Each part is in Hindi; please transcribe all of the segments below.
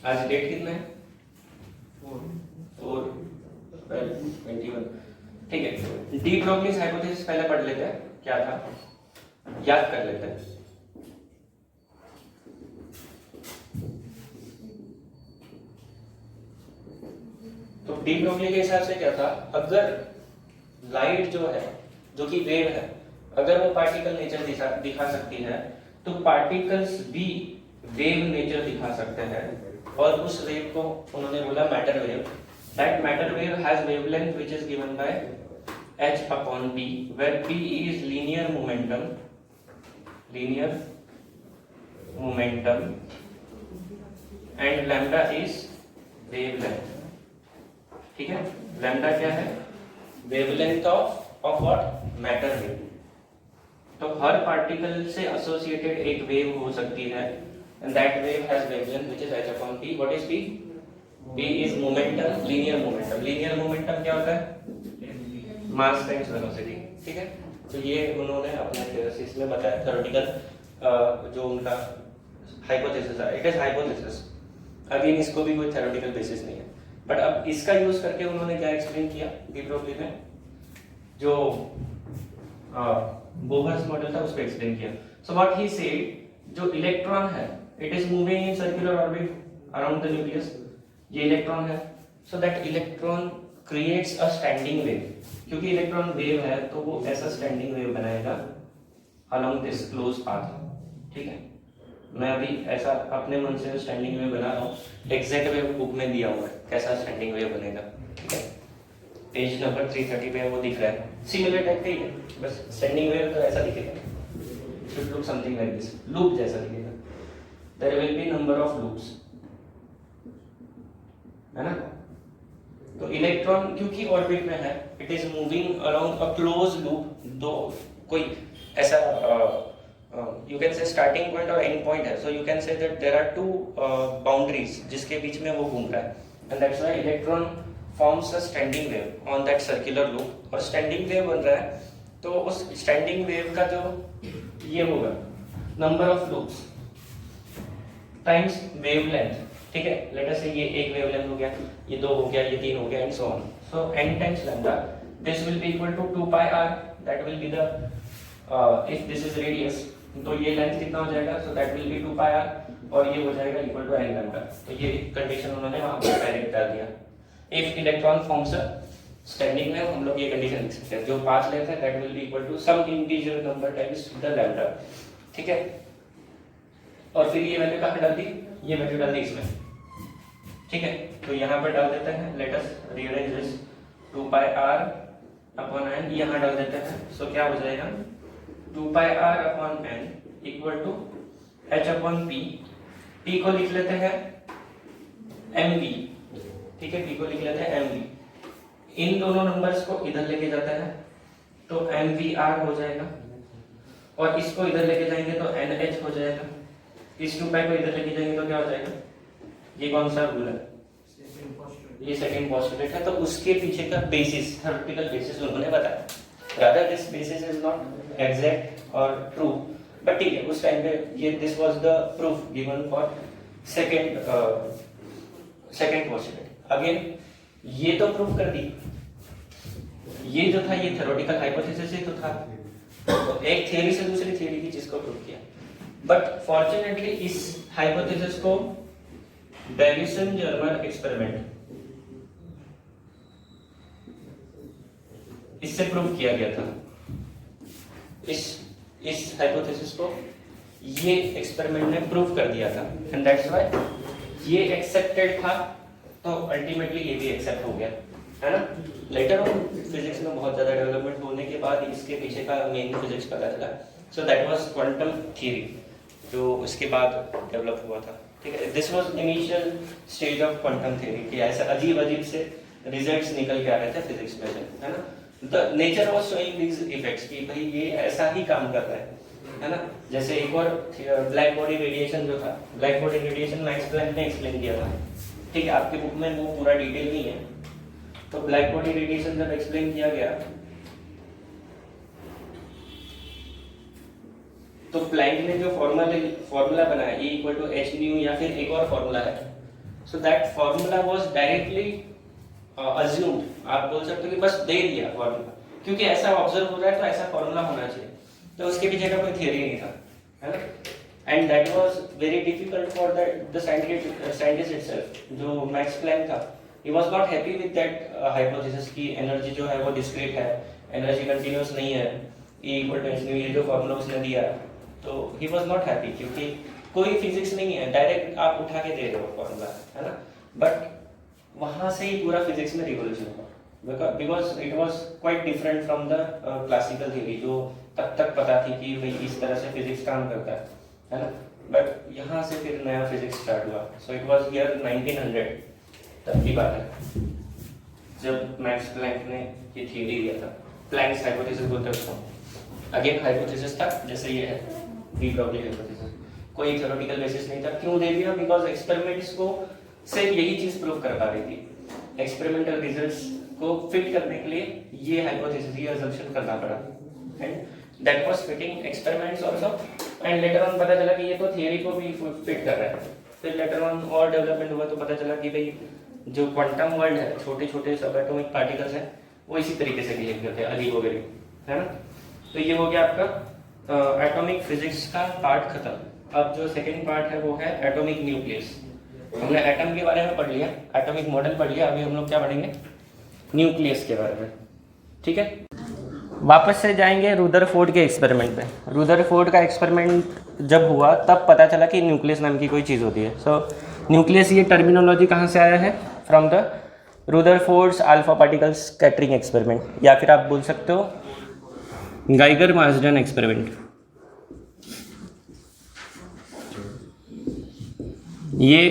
आज डेट कितना है? 4/12/21। ठीक है, डी ब्रोगलीज हाइपोथेसिस पहले पढ़ लेते हैं, क्या था याद कर लेते हैं। तो डी ब्रोगली के हिसाब से क्या था, अगर लाइट जो है, जो कि वेव है, अगर वो पार्टिकल नेचर दिखा सकती है, तो पार्टिकल्स भी वेव नेचर दिखा सकते हैं। और उस वेव को उन्होंने बोला matter wave. That matter wave has wavelength which is given by h/p, where p is linear momentum and lambda is wavelength। ठीक है, लैम्डा क्या है? Wavelength of what? Matter wave. तो हर पार्टिकल से एसोसिएटेड एक वेव हो सकती है, and that wave has wavelength which is h/p। what is p? p is momentum, linear momentum। linear momentum क्या होता है? मास टाइम्स वेलोसिटी। ठीक है, तो ये उन्होंने अपने थ्योरेसिस में बताया, थ्योरेटिकल जो उनका हाइपोथेसिस है, इट इज हाइपोथेसिस। अगेन इसको भी कोई थ्योरेटिकल बेसिस नहीं है, बट अब इसका यूज करके उन्होंने क्या एक्सप्लेन किया डी ब्रोगली में, जो बोहर्स मॉडल था उसको एक्सप्लेन किया। सो व्हाट ही सेड, जो इलेक्ट्रॉन है it is moving in circular orbit around the nucleus, ये इलेक्ट्रॉन है। So that electron creates a standing wave. क्योंकि इलेक्ट्रॉन वेव है तो वो ऐसा स्टैंडिंग वेव बनाएगा अलोंग दिस क्लोज पाथ। ठीक है, मैं अभी ऐसा अपने मन से स्टैंडिंग वेव बना रहा हूँ, एग्जैक्ट वेव बुक में दिया हुआ है कैसा स्टैंडिंग वेव बनेगा। ठीक है, पेज नंबर 330 पे वो दिख रहा है, सिमिलर टाइप का ही है, बस स्टैंडिंग वेव तो ऐसा दिखेगा, should look something like this, loop जैसा दिखेगा। there will be number of loops, है ना। तो इलेक्ट्रॉन क्योंकि ऑर्बिट में है, it is moving around a close loop. दो कोई ऐसा you can say starting point और एंड पॉइंट है, so you can say that there are two boundaries जिसके बीच में वो घूम रहा है, and that's why electron forms a standing wave on that circular loop. और स्टैंडिंग वेव बन रहा है, तो उस स्टैंडिंग वेव का जो ये होगा number of loops times wavelength. ठीक है, लेट अस से ये एक वेवलेंथ हो गया, ये दो हो गया, ये तीन हो गया, and so on. So n times lambda, this will be equal to 2πr, that will be the if this is radius, तो ये लेंथ कितना हो जाएगा, so that will B 2πr, और ये हो जाएगा इक्वल टू n लैम्डा। तो ये कंडीशन उन्होंने वहां पर डायरेक्ट डाल दिया। If electron forms a standing wave, हम लोग ये कंडीशन लिख सकते हैं, जो पाथ लेंथ है that will be equal to some integer number times the lambda. ठीक है, और फिर ये वैल्यू कहाँ डाल दी, ये वैल्यू डाल दी इसमें। ठीक है, तो यहाँ पर डाल देते हैं, let us rearrange this 2πr/n, यहाँ डाल देते हैं। सो क्या हो जाएगा, 2πr/n equal to h/p। p को लिख लेते हैं mv। ठीक है, p को लिख लेते हैं mv। इन दोनों नंबर्स को इधर लेके जाता है तो mvr हो जाएगा, और इसको इधर लेके जाएंगे तो nh हो जाएगा। इस 2π को इधर लेके जाएंगे तो क्या हो जाएगा, ये कौन सा रूल है, ये सेकंड पोस्टुलेट है। तो उसके पीछे का बेसिस, थ्योरेटिकल बेसिस उन्होंने बताया। Rather this basis is not exact और ट्रू, बट ठीक है, उस टाइम पे ये this was the proof given for second postulate. Again ये तो प्रूफ कर दी, ये जो था ये थ्योरेटिकल हाइपोथेसिस ही तो था, तो एक थियरी से दूसरी थियरी की चीज को प्रूव किया। बट फॉर्चुनेटली इस हाइपोथेसिस को डेविसन जर्मर एक्सपेरिमेंट इससे प्रूव किया गया था। इस हाइपोथेसिस को ये एक्सपेरिमेंट ने प्रूव कर दिया था, एंड दैट्स व्हाई ये एक्सेप्टेड था, तो अल्टीमेटली ये भी एक्सेप्ट हो गया, है ना। लेटर ऑन फिजिक्स में बहुत ज्यादा डेवलपमेंट होने के बाद इसके पीछे का मेन फिजिक्स पता चला। So that was quantum theory, जो उसके बाद डेवलप हुआ था। ठीक है, this was initial stage of quantum theory कि ऐसे अजीब अजीब से रिजल्ट्स निकल के आ रहे थे फिजिक्स में से, है ना। The nature was showing these effects कि भाई ये ऐसा ही काम कर रहा है ना। जैसे एक और ब्लैक बॉडी रेडिएशन जो था, black body radiation Max Planck ने एक्सप्लेन किया था। ठीक है, आपके बुक में वो पूरा डिटेल नहीं है। तो ब्लैक बॉडी रेडिएशन जब एक्सप्लेन किया गया तो प्लैंक ने जो फॉर्मूला बनाया E = h न्यू, या फिर एक और फॉर्मूला है so that formula was directly assumed, आप बोल सकते हो कि बस दे दिया फॉर्मूला, क्योंकि ऐसा ऑब्जर्व हो रहा है तो ऐसा फॉर्मूला होना चाहिए, तो उसके पीछे का कोई थियरी नहीं था, है ना। And that was very difficult for the scientist itself, जो मैक्स प्लैंक था, he was not happy with that hypothesis की एनर्जी जो है वो डिस्क्रीट है, एनर्जी कंटिन्यूअस नहीं है, E equal to h nu, ये जो फॉर्मूला उसने दिया, तो ही वाज नॉट हैप्पी, क्योंकि कोई फिजिक्स नहीं है, डायरेक्ट आप उठा के दे रहे हो फॉर्मूला, है ना। बट वहाँ से ही पूरा फिजिक्स में रिवोल्यूशन हुआ, because it was quite different from the classical theory, जो तब तक पता थी कि भाई इस तरह से फिजिक्स काम करता है ना। बट यहाँ से फिर नया फिजिक्स स्टार्ट हुआ। सो इट वाज ईयर 1900 तब की बात है, जब मैक्स प्लैंक ने ये थ्योरी दिया था। प्लैंक्स हाइपोथेसिस बोलते हैं उसको। अगेन हाइपोथेसिस था, जैसे ये है डी ब्रॉगली हाइपोथेसिस, कोई थ्योरेटिकल बेसिस नहीं था। क्यों दे दिया? बिकॉज एक्सपेरिमेंट्स को से यही चीज प्रूव कर पा रही थी, एक्सपेरिमेंटल रिजल्ट्स को फिट करने के लिए ये हाइपोथेसिस, ये अजम्पशन करना पड़ा, and that was fitting experiments also. And later on पता चला कि ये तो थियरी को भी फिट कर रहा है। फिर लेटर ऑन और डेवलपमेंट हुआ तो पता चला कि भाई जो क्वांटम वर्ल्ड है, छोटे छोटे सब एटॉमिक पार्टिकल्स हैं, वो इसी तरीके से बिहेव करते हैं, अजीब वगैरह, है ना। तो ये हो गया आपका एटॉमिक फिजिक्स का पार्ट खत्म। अब जो सेकंड पार्ट है वो है एटॉमिक न्यूक्लियस। हमने एटम के बारे में पढ़ लिया, एटॉमिक मॉडल पढ़ लिया, अभी हम लोग क्या पढ़ेंगे? न्यूक्लियस के बारे में, ठीक है। वापस से जाएंगे रुदरफोर्ड के एक्सपेरिमेंट पे। रुदरफोर्ड का एक्सपेरिमेंट जब हुआ तब पता चला कि न्यूक्लियस नाम की कोई चीज़ होती है। सो न्यूक्लियस, ये टर्मिनोलॉजी कहाँ से आया है? From the Rutherford's alpha particle scattering experiment, या फिर आप बोल सकते हो गाइगर मार्सडन एक्सपेरिमेंट। ये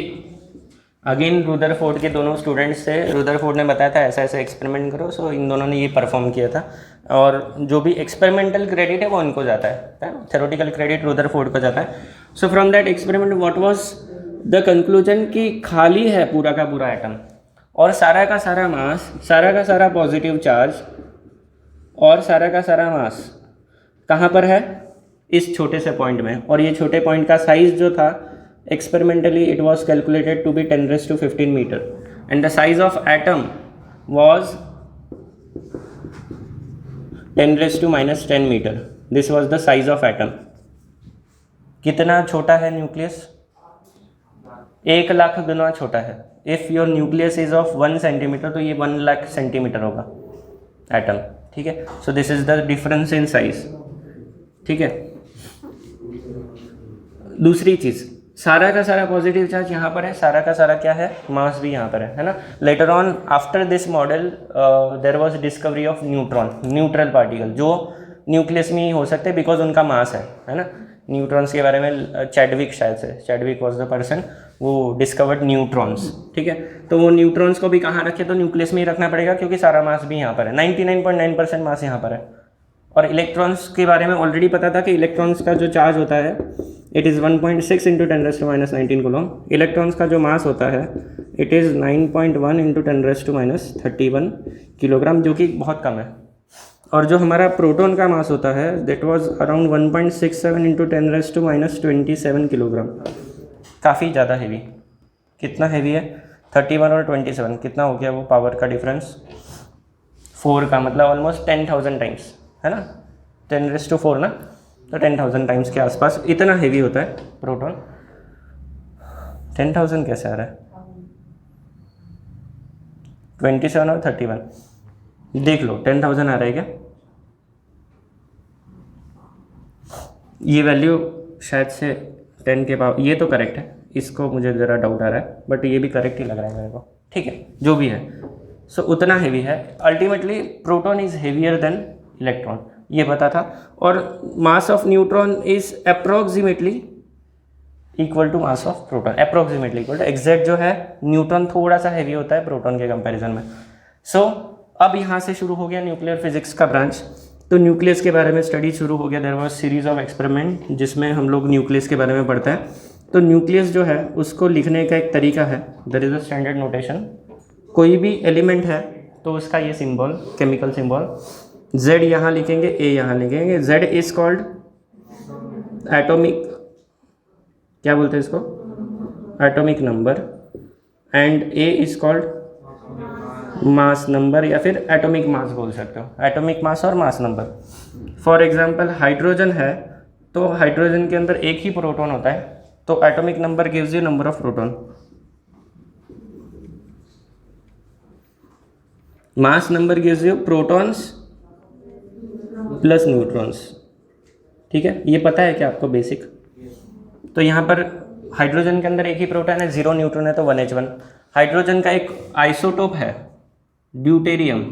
अगेन रुदरफोर्ड के दोनों स्टूडेंट्स थे। रुदरफोर्ड ने बताया था ऐसा ऐसा एक्सपेरिमेंट करो, सो इन दोनों ने ये परफॉर्म किया था, और जो भी एक्सपेरिमेंटल क्रेडिट है वो इनको जाता है, थ्योरेटिकल क्रेडिट रुदरफोर्ड को जाता है। So from that experiment what was the conclusion कि खाली है पूरा का पूरा एटम, और सारा का सारा मास, सारा का सारा पॉजिटिव चार्ज और सारा का सारा मास कहाँ पर है? इस छोटे से पॉइंट में। और ये छोटे पॉइंट का साइज जो था, experimentally it was calculated to be 10⁻15 meter, and the size of atom was 10⁻−10 meter. This was the size of atom. कितना छोटा है न्यूक्लियस? 1,00,000 गुना छोटा है। If your nucleus is of 1 centimetre, तो ये 1,00,000 सेंटीमीटर होगा एटम, ठीक है। So this is the difference in size, ठीक है। दूसरी चीज़, सारा का सारा पॉजिटिव चार्ज यहाँ पर है, सारा का सारा क्या है? मास भी यहाँ पर है ना। Later on after this model there was discovery of neutron, neutral particle, जो न्यूक्लियस में ही हो सकते हैं बिकॉज उनका मास है ना। न्यूट्रॉन्स के बारे में चैडविक, शायद से चैडविक वाज द पर्सन वो डिस्कवर्ड न्यूट्रॉन्स, ठीक है। तो वो न्यूट्रॉन्स को भी कहाँ रखे? तो न्यूक्लियस में ही रखना पड़ेगा, क्योंकि सारा मास भी यहाँ पर है, 99.9% मास यहाँ पर है। और इलेक्ट्रॉन्स के बारे में ऑलरेडी पता था कि इलेक्ट्रॉन्स का जो चार्ज होता है इट इज़ 1.6 × 10⁻19 कूलम। इलेक्ट्रॉन्स का जो मास होता है इट इज़ 9.1 × 10⁻31 किलोग्राम, जो कि बहुत कम है। और जो हमारा प्रोटॉन का मास होता है दैट वाज अराउंड 1.67 × 10⁻27 किलोग्राम, काफ़ी ज़्यादा हैवी। कितना हैवी है? 31 और 27, कितना हो गया वो पावर का डिफरेंस? 4 का, मतलब ऑलमोस्ट 10,000 टाइम्स, है ना। 10⁻4 ना, तो 10,000 टाइम्स के आसपास इतना हैवी होता है प्रोटॉन। 10,000 कैसे आ रहा है? 27 और 31 देख लो, 10,000 आ रहा है क्या? ये वैल्यू शायद से 10 के पावर, ये तो करेक्ट है, इसको मुझे ज़रा डाउट आ रहा है, बट ये भी करेक्ट ही लग रहा है मेरे को, ठीक है। जो भी है, सो उतना हैवी है। Ultimately proton is heavier than electron, ये पता था। और mass of neutron is approximately equal to mass of proton, approximately equal to, exact जो है न्यूट्रॉन थोड़ा सा हैवी होता है प्रोटॉन के कंपैरिजन में। सो अब यहाँ से शुरू हो गया न्यूक्लियर फिजिक्स का ब्रांच। तो न्यूक्लियस के बारे में स्टडी शुरू हो गया। There was series of experiment जिसमें हम लोग न्यूक्लियस के बारे में पढ़ते हैं। तो न्यूक्लियस जो है उसको लिखने का एक तरीका है, there is a standard notation. कोई भी एलिमेंट है तो उसका ये सिंबल, केमिकल सिंबल, Z यहाँ लिखेंगे, A यहाँ लिखेंगे। Z इज कॉल्ड एटॉमिक, क्या बोलते हैं इसको? Atomic number, and A is called mass number या फिर एटॉमिक मास बोल सकते हो, एटॉमिक मास और mass number. For example hydrogen है तो हाइड्रोजन के अंदर एक ही प्रोटॉन होता है, तो atomic number gives you number of proton. Mass number gives you protons plus neutrons. ठीक है, ये पता है क्या आपको बेसिक? तो यहाँ पर हाइड्रोजन के अंदर एक ही प्रोटॉन है, 0 न्यूट्रॉन है तो 1H1। हाइड्रोजन का एक आइसोटोप है ड्यूटेरियम,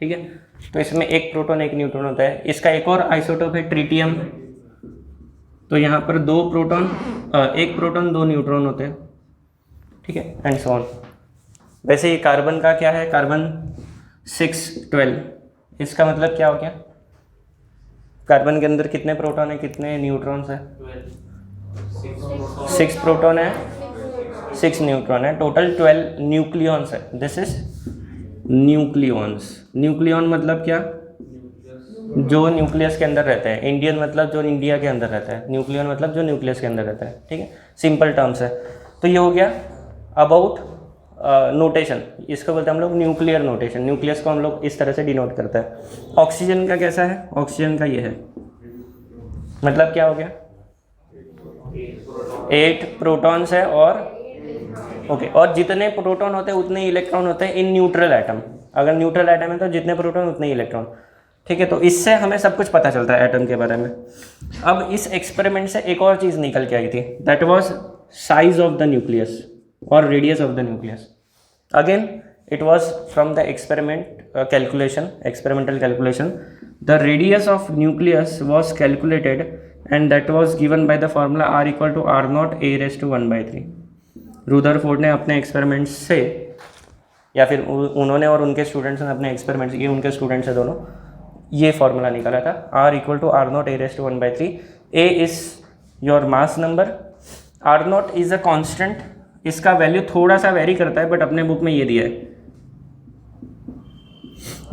ठीक है, तो इसमें एक प्रोटॉन एक न्यूट्रॉन होता है। इसका एक और आइसोटोप है ट्रिटियम, तो यहाँ पर एक प्रोटॉन 2 न्यूट्रॉन होते हैं, ठीक है, एंड सो ऑन। वैसे ये कार्बन का क्या है, कार्बन 612, इसका मतलब क्या हो गया? कार्बन के अंदर कितने प्रोटॉन है, कितने न्यूट्रॉन्स है? 6 प्रोटॉन है, 6 न्यूट्रॉन है, टोटल 12 न्यूक्लियॉन्स है। This is nucleons. न्यूक्लियॉन मतलब क्या? जो न्यूक्लियस के अंदर रहते हैं। इंडियन मतलब जो इंडिया के अंदर रहता है, न्यूक्लियन मतलब जो न्यूक्लियस के अंदर रहता है, ठीक है, सिंपल टर्म्स है। तो ये हो गया अबाउट नोटेशन, इसको बोलते हैं हम लोग न्यूक्लियर नोटेशन। न्यूक्लियस को हम लोग इस तरह से डिनोट करते हैं। ऑक्सीजन का कैसा है? ऑक्सीजन का ये है, मतलब क्या हो गया? 8 प्रोटॉन्स है और ओके, और जितने प्रोटॉन होते हैं उतने इलेक्ट्रॉन होते हैं इन न्यूट्रल एटम। अगर न्यूट्रल एटम है तो जितने प्रोटॉन उतने इलेक्ट्रॉन, ठीक है। तो इससे हमें सब कुछ पता चलता है एटम के बारे में। अब इस एक्सपेरिमेंट से एक और चीज़ निकल के आई थी, that was size of the nucleus और radius of the nucleus. Again it was from the experimental calculation. The radius of nucleus was calculated and that was given by the formula R equal to R naught a raised to 1/3. Rutherford ने अपने एक्सपेरिमेंट्स से, या फिर उन्होंने और उनके स्टूडेंट्स ने अपने एक्सपेरिमेंट्स, ये उनके स्टूडेंट्स हैं दोनों, ये फॉर्मूला निकाला था, R equal to R naught a raised to 1/3. A is your mass number, R naught is a constant, इसका वैल्यू थोड़ा सा वेरी करता है बट अपने बुक में ये दिया है,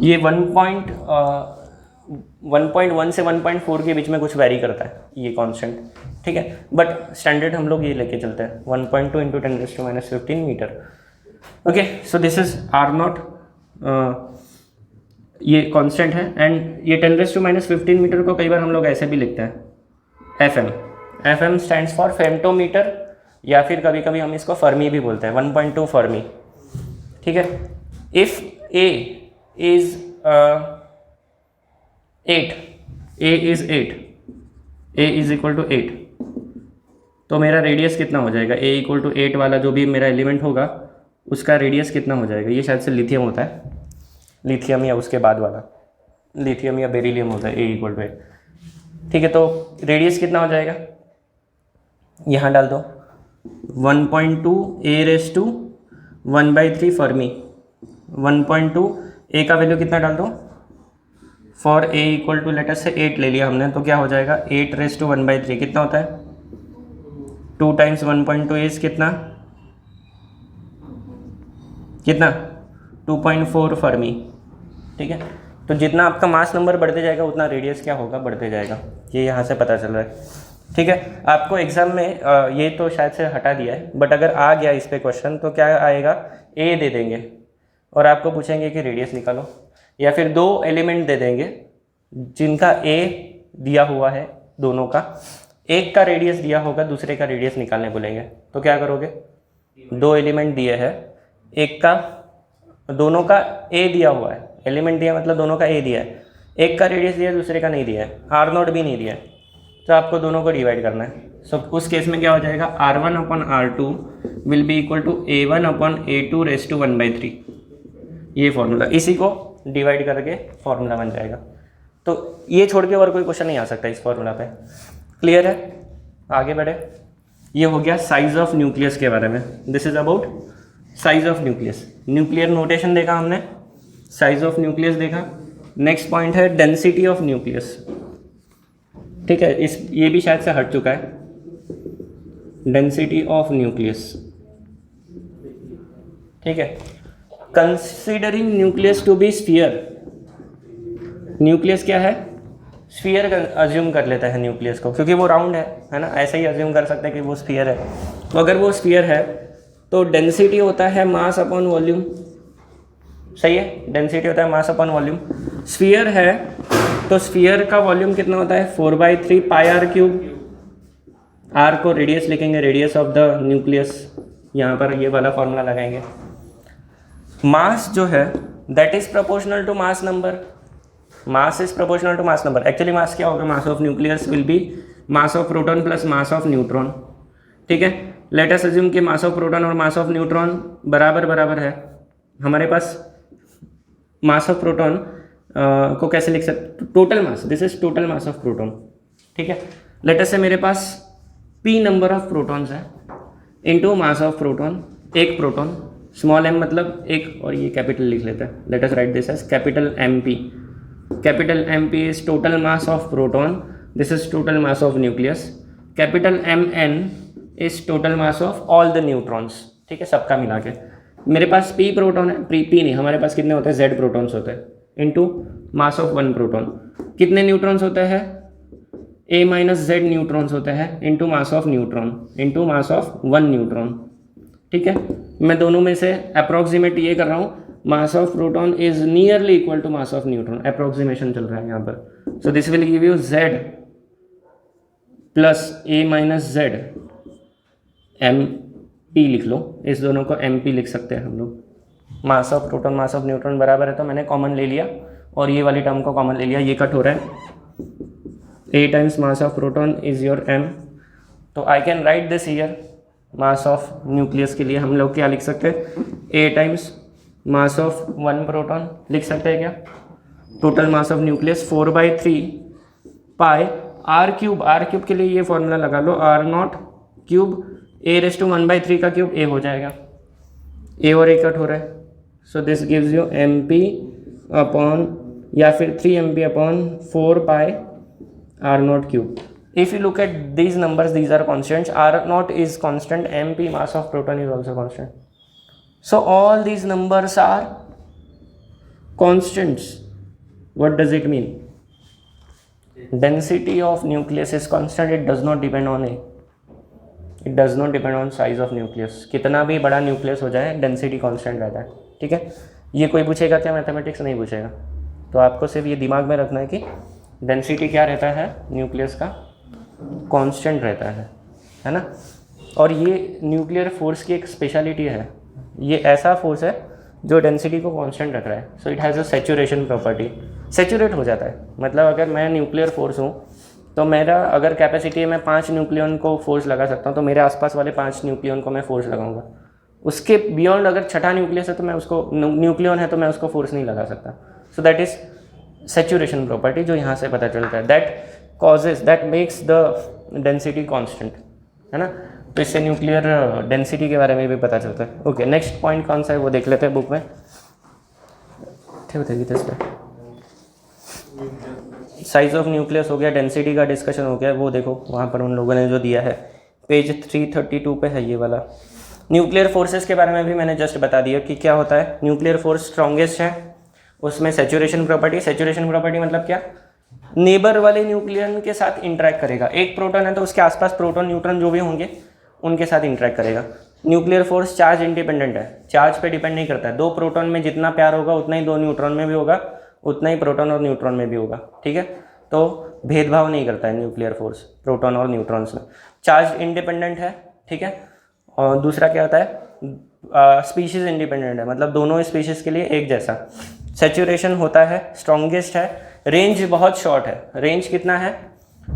ये 1.1 से 1.4 के बीच में कुछ वेरी करता है ये कांस्टेंट, ठीक है, बट स्टैंडर्ड हम लोग ये लेके चलते हैं 1.2 into 10⁻⁻15 metre. Okay, so this is R naught, ये कांस्टेंट है, एंड ये 10⁻⁻15 मीटर को कई बार हम लोग ऐसे भी लिखते हैं FM। FM स्टैंड्स फॉर फेम्टोमीटर, या फिर कभी कभी हम इसको फर्मी भी बोलते हैं, 1.2 फर्मी, ठीक है। If A is 8, A is 8, A is equal to 8, तो मेरा रेडियस कितना हो जाएगा? A इक्वल टू 8 वाला जो भी मेरा एलिमेंट होगा उसका रेडियस कितना हो जाएगा? ये शायद से लिथियम होता है, लिथियम या उसके बाद वाला लिथियम या बेरिलियम होता है, A इक्वल टू 8, ठीक है। तो रेडियस कितना हो जाएगा? यहाँ डाल दो 1.2 A raise to 1/3 fermi, 1.2 A का वैल्यू कितना डाल दो? For A equal to later say 8 ले लिया हमने, तो क्या हो जाएगा? 8 रेज़ टू 1/3 कितना होता है? 2 टाइम्स 1.2 इज कितना 2.4 फर्मी, ठीक है। तो जितना आपका मास नंबर बढ़ते जाएगा उतना रेडियस क्या होगा? बढ़ते जाएगा, ये यहाँ से पता चल रहा है, ठीक है। आपको एग्जाम में ये तो शायद से हटा दिया है, बट अगर आ गया इस पे क्वेश्चन तो क्या आएगा? A दे देंगे और आपको पूछेंगे कि रेडियस निकालो, या फिर 2 एलिमेंट दे देंगे जिनका A दिया हुआ है दोनों का, एक का रेडियस दिया होगा, दूसरे का रेडियस निकालने बोलेंगे, तो क्या करोगे? 2 एलिमेंट दिए हैं, एक का, दोनों का A दिया हुआ है, एलिमेंट दिया मतलब दोनों का A दिया है, एक का रेडियस दिया दूसरे का नहीं दिया है, R नॉट भी नहीं दिया है, तो आपको दोनों को डिवाइड करना है। सो उस केस में क्या हो जाएगा? R1/R2 will be equal to A1/A2 raise to 1/3, ये फॉर्मूला, इसी को डिवाइड करके फॉर्मूला बन जाएगा। तो ये छोड़ के और कोई क्वेश्चन नहीं आ सकता इस फॉर्मूला पे। क्लियर है? आगे बढ़े। ये हो गया साइज ऑफ न्यूक्लियस के बारे में। This is about size of nucleus. Nuclear notation देखा हमने, साइज ऑफ न्यूक्लियस देखा। नेक्स्ट पॉइंट है डेंसिटी ऑफ न्यूक्लियस, ठीक है, ये भी शायद से हट चुका है, डेंसिटी ऑफ न्यूक्लियस, ठीक है। Considering nucleus to be sphere, nucleus क्या है? स्फीयर अज्यूम कर लेता है न्यूक्लियस को, क्योंकि वो राउंड है ना, ऐसे ही अज्यूम कर सकते हैं कि वो स्फीयर है। तो अगर वो स्फीयर है तो डेंसिटी होता है मास अपॉन वॉल्यूम, सही है, डेंसिटी होता है मास अपॉन वॉल्यूम। स्फीयर है तो स्फीयर का वॉल्यूम कितना होता है 4/3 पाई आर क्यूब। आर को रेडियस लिखेंगे, रेडियस ऑफ द न्यूक्लियस, यहाँ पर ये वाला फॉर्मूला लगाएंगे। मास जो है that is proportional to mass number, mass is proportional to mass number. Actually mass क्या होगा, mass of nucleus will be mass of proton plus mass of neutron, ठीक है। लेट अस अज्यूम कि मास ऑफ प्रोटॉन और मास ऑफ न्यूट्रॉन बराबर बराबर है। हमारे पास मास ऑफ प्रोटॉन को कैसे लिख सकते, total mass, this is total mass of proton, ठीक है। लेट अस से मेरे पास p नंबर ऑफ प्रोटॉन्स है इनटू मास ऑफ प्रोटॉन, एक प्रोटॉन, स्मॉल m मतलब एक, और ये कैपिटल लिख लेते हैं। Let us write this as capital MP। Capital MP is total mass of proton, this is total mass of nucleus. Capital MN is total mass of all the neutrons, ठीक है, सबका मिला के। मेरे पास p प्रोटॉन है, p नहीं, हमारे पास कितने होते हैं z प्रोटॉन्स होते हैं, इनटू मास ऑफ 1 प्रोटॉन। कितने न्यूट्रॉन्स होते हैं, a माइनस z न्यूट्रॉन्स होते हैं, into mass of neutron, into mass of 1 neutron, ठीक है। मैं दोनों में से अप्रॉक्सीमेट ये कर रहा हूँ, mass of proton is nearly equal to mass of neutron, approximation चल रहा है यहाँ पर। So this will give you z plus a minus z MP लिख लो, इस दोनों को MP लिख सकते हैं हम लोग। मास of proton mass of neutron बराबर है, तो मैंने कॉमन ले लिया और ये वाली टर्म को कॉमन ले लिया, ये कट हो रहा है। a times mass of proton is your m, तो I can write this here. Mass of nucleus के लिए हम लोग क्या लिख सकते हैं, a times mass of 1 proton लिख सकते हैं क्या। Total mass of nucleus 4/3 pi r cube, r cube के लिए ये फॉर्मूला लगा लो, r0 क्यूब a⁻⁴ का क्यूब a हो जाएगा, a और a कट हो रहा है। So this gives you MP upon, या फिर 3MP upon 4 pi r0 cube. If you look at these numbers, these are constants. R0 is constant, MP mass of proton is also constant. So all these numbers are constants. What does it mean? Density of nucleus is constant. It does not depend on A. It does not depend on size of nucleus. कितना भी बड़ा न्यूक्लियस हो जाए, डेंसिटी कांस्टेंट रहता है, ठीक है। ये कोई पूछेगा क्या, मैथमेटिक्स नहीं पूछेगा, तो आपको सिर्फ ये दिमाग में रखना है कि डेंसिटी क्या रहता है न्यूक्लियस का, कांस्टेंट रहता है ना। और ये न्यूक्लियर फोर्स की एक स्पेशलिटी है, ये ऐसा फोर्स है जो डेंसिटी को कांस्टेंट रख रहा है। So it has a saturation property, saturate हो जाता है। मतलब अगर मैं न्यूक्लियर फोर्स हूँ तो मेरा अगर कैपेसिटी है, मैं 5 न्यूक्लियन को फोर्स लगा सकता हूँ, तो मेरे आसपास वाले 5 न्यूक्लियन को मैं फोर्स लगाऊंगा। उसके बियॉन्ड अगर छठा न्यूक्लियस है तो मैं उसको, न्यूक्लियन है तो मैं उसको फोर्स नहीं लगा सकता। सो दैट इज सैचुरेशन प्रॉपर्टी, जो यहाँ से पता चलता है। That causes, that makes the density constant, है ना। तो इससे न्यूक्लियर डेंसिटी के बारे में भी पता चलता है। ओके, नेक्स्ट पॉइंट कौन सा है वो देख लेते हैं बुक में, ठीक बताइए इस पर। साइज ऑफ न्यूक्लियस हो गया, डेंसिटी का डिस्कशन हो गया, वो देखो वहाँ पर उन लोगों ने जो दिया है, पेज 332 पे है ये वाला। न्यूक्लियर फोर्सेस के बारे में भी मैंने जस्ट बता दिया कि क्या होता है। न्यूक्लियर फोर्स स्ट्रॉन्गेस्ट है, उसमें सैचुरेशन प्रॉपर्टी, सैचुरेशन प्रॉपर्टी मतलब क्या, नेबर वाले न्यूक्लियन के साथ इंटरेक्ट करेगा। एक प्रोटॉन है तो उसके आसपास प्रोटॉन न्यूट्रॉन जो भी होंगे उनके साथ इंटरेक्ट करेगा। न्यूक्लियर फोर्स चार्ज इंडिपेंडेंट है, चार्ज पे डिपेंड नहीं करता है। 2 प्रोटॉन में जितना प्यार होगा उतना ही 2 न्यूट्रॉन में भी होगा, उतना ही प्रोटॉन और न्यूट्रॉन में भी होगा, ठीक है। तो भेदभाव नहीं करता है न्यूक्लियर फोर्स प्रोटॉन और न्यूट्रॉन्स में। चार्ज इंडिपेंडेंट है, ठीक है। और दूसरा क्या होता है, स्पीशीज़ इंडिपेंडेंट है, मतलब दोनों स्पीशीज़ के लिए एक जैसा। सैचुरेशन होता है, स्ट्रॉन्गेस्ट है, रेंज बहुत शॉर्ट है। रेंज कितना है,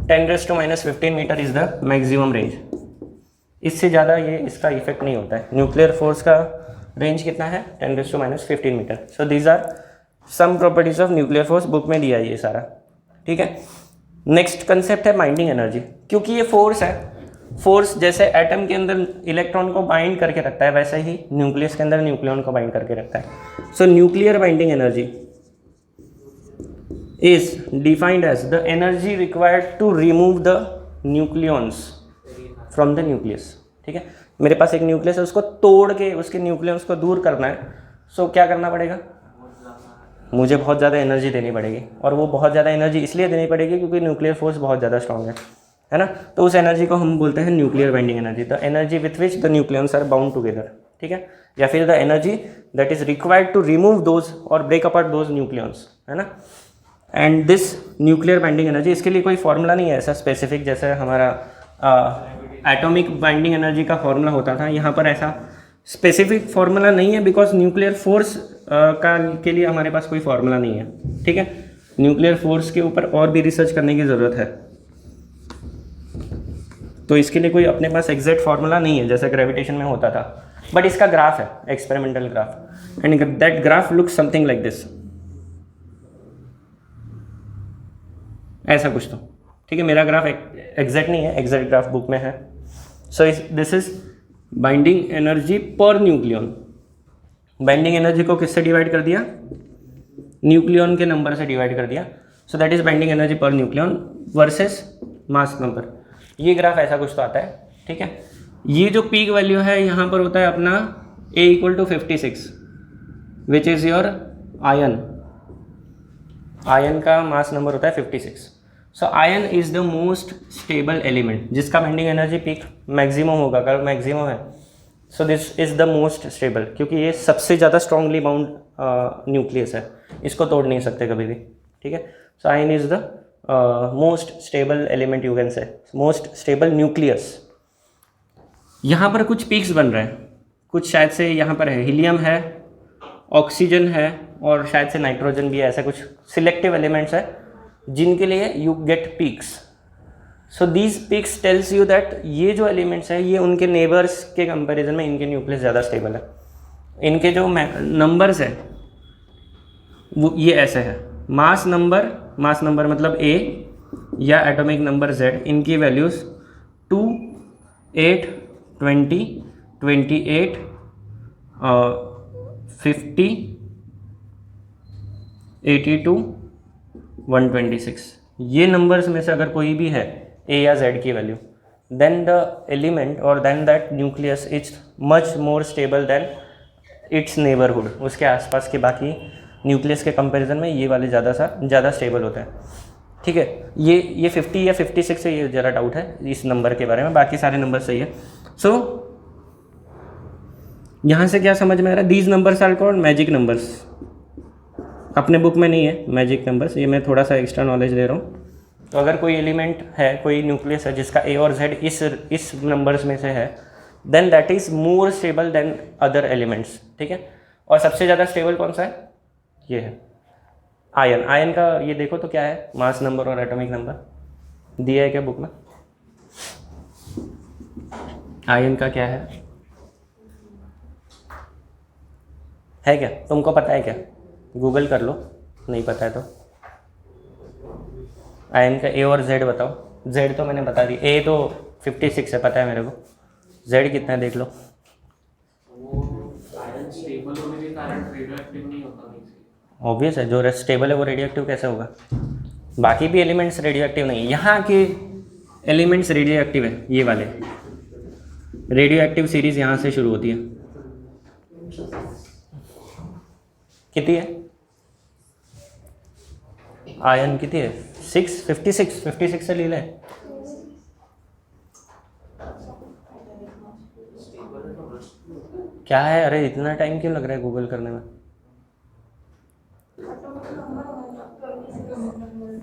10⁻⁻15 metre is the maximum range, इससे ज़्यादा ये इसका इफेक्ट नहीं होता है। न्यूक्लियर फोर्स का रेंज कितना है, 10⁻15 metre. So these are some properties of nuclear force, book में दिया है ये सारा, ठीक है। नेक्स्ट कंसेप्ट है बाइंडिंग एनर्जी। क्योंकि ये फोर्स है, फोर्स जैसे एटम के अंदर इलेक्ट्रॉन को बाइंड करके रखता है, वैसे ही न्यूक्लियस के अंदर न्यूक्लियन को बाइंड करके रखता है। So nuclear binding energy is defined as the energy required to remove the nucleons from the nucleus, ठीक है। मेरे पास एक न्यूक्लियस है, उसको तोड़ के उसके न्यूक्लियंस को दूर करना है। सो क्या करना पड़ेगा, मुझे बहुत ज़्यादा एनर्जी देनी पड़ेगी, और वो बहुत ज़्यादा एनर्जी इसलिए देनी पड़ेगी क्योंकि न्यूक्लियर फोर्स बहुत ज़्यादा स्ट्रॉन्ग है ना। तो उस एनर्जी को हम बोलते हैं nuclear binding energy, the energy with which the nucleons are bound together, ठीक है, या फिर the energy that is required to remove those और ब्रेक अपार्ट दोज न्यूक्लियॉन्स, है ना। And this nuclear binding energy, इसके लिए कोई फॉर्मूला नहीं है ऐसा स्पेसिफिक, जैसे हमारा एटॉमिक बाइंडिंग एनर्जी का फॉर्मूला होता था, यहाँ पर ऐसा स्पेसिफिक फॉर्मूला नहीं है, बिकॉज न्यूक्लियर फोर्स के लिए हमारे पास कोई फॉर्मूला नहीं है, ठीक है। न्यूक्लियर फोर्स के ऊपर और भी रिसर्च करने की ज़रूरत है, तो इसके लिए कोई अपने पास एग्जैक्ट फार्मूला नहीं है जैसा ग्रेविटेशन में होता था, बट इसका ग्राफ है, experimental graph, and that graph looks something like this, ऐसा कुछ तो, ठीक है। मेरा ग्राफ एग्जैक्ट नहीं है, एग्जैक्ट ग्राफ बुक में है। So this is binding energy per nucleon. Binding energy को किससे डिवाइड कर दिया, न्यूक्लियन के नंबर से डिवाइड कर दिया, सो that is binding energy per nucleon versus mass number. ये ग्राफ ऐसा कुछ तो आता है, ठीक है। ये जो पीक वैल्यू है यहाँ पर होता है अपना A = 56, which is your iron. Iron का मास नंबर होता है 56। So iron is the most stable element जिसका बाइंडिंग एनर्जी पीक मैक्सिमम होगा, अगर मैक्सिमम है। So this is the most stable, क्योंकि ये सबसे ज़्यादा स्ट्रांगली बाउंड न्यूक्लियस है, इसको तोड़ नहीं सकते कभी भी, ठीक है। So iron is the most stable element, you can say most stable nucleus. यहाँ पर कुछ पीक्स बन रहे हैं, कुछ शायद से यहाँ पर है हीलियम है, ऑक्सीजन है और शायद से नाइट्रोजन भी है, ऐसा कुछ सिलेक्टिव एलिमेंट्स है जिनके लिए you get peaks. So these peaks tells you that ये जो एलिमेंट्स है ये उनके नेबर्स के कंपैरिजन में इनके न्यूक्लियस ज़्यादा स्टेबल है। इनके जो नंबर्स है वो ये ऐसे है, मास नंबर मतलब A या एटॉमिक नंबर Z, इनकी वैल्यूज़ 2, 8, 20, 28, 50, 82, 126। ये नंबर्स में से अगर कोई भी है A या Z की वैल्यू, देन द एलिमेंट और then that nucleus is much more stable than its neighbourhood. उसके आसपास के बाकी न्यूक्लियस के कंपैरिजन में ये वाले ज़्यादा स्टेबल होते हैं, ठीक है। ये 50 या 56 से ये ज़रा डाउट है इस नंबर के बारे में, बाकी सारे नंबर सही है। सो यहाँ से क्या समझ में आ रहा है, these numbers are called magic numbers. अपने बुक में नहीं है मैजिक नंबर्स, ये मैं थोड़ा सा एक्स्ट्रा नॉलेज दे रहा हूँ। तो अगर कोई एलिमेंट है, कोई न्यूक्लियस है जिसका A और Z इस नंबर्स में से है, then that is more stable than other elements, ठीक है। और सबसे ज़्यादा स्टेबल कौन सा है, ये है आयन। आयन का ये देखो तो क्या है, मास नंबर और एटॉमिक नंबर दिया है क्या बुक में, आयन का क्या है क्या, तुमको पता है क्या, गूगल कर लो, नहीं पता है तो। आयन का A और Z बताओ। Z तो मैंने बता दी, A तो 56 है पता है मेरे को, Z कितना है देख लो। ऑब्वियस है, जो स्टेबल है वो रेडियो एक्टिव कैसे होगा, बाकी भी एलिमेंट्स रेडियो एक्टिव नहीं है, यहाँ के एलिमेंट्स रेडियो एक्टिव है। ये वाले रेडियो एक्टिव सीरीज यहाँ से शुरू होती है, कितनी है आयन, कितनी है 56 से ले लें। क्या है, अरे इतना टाइम क्यों लग रहा है गूगल करने में।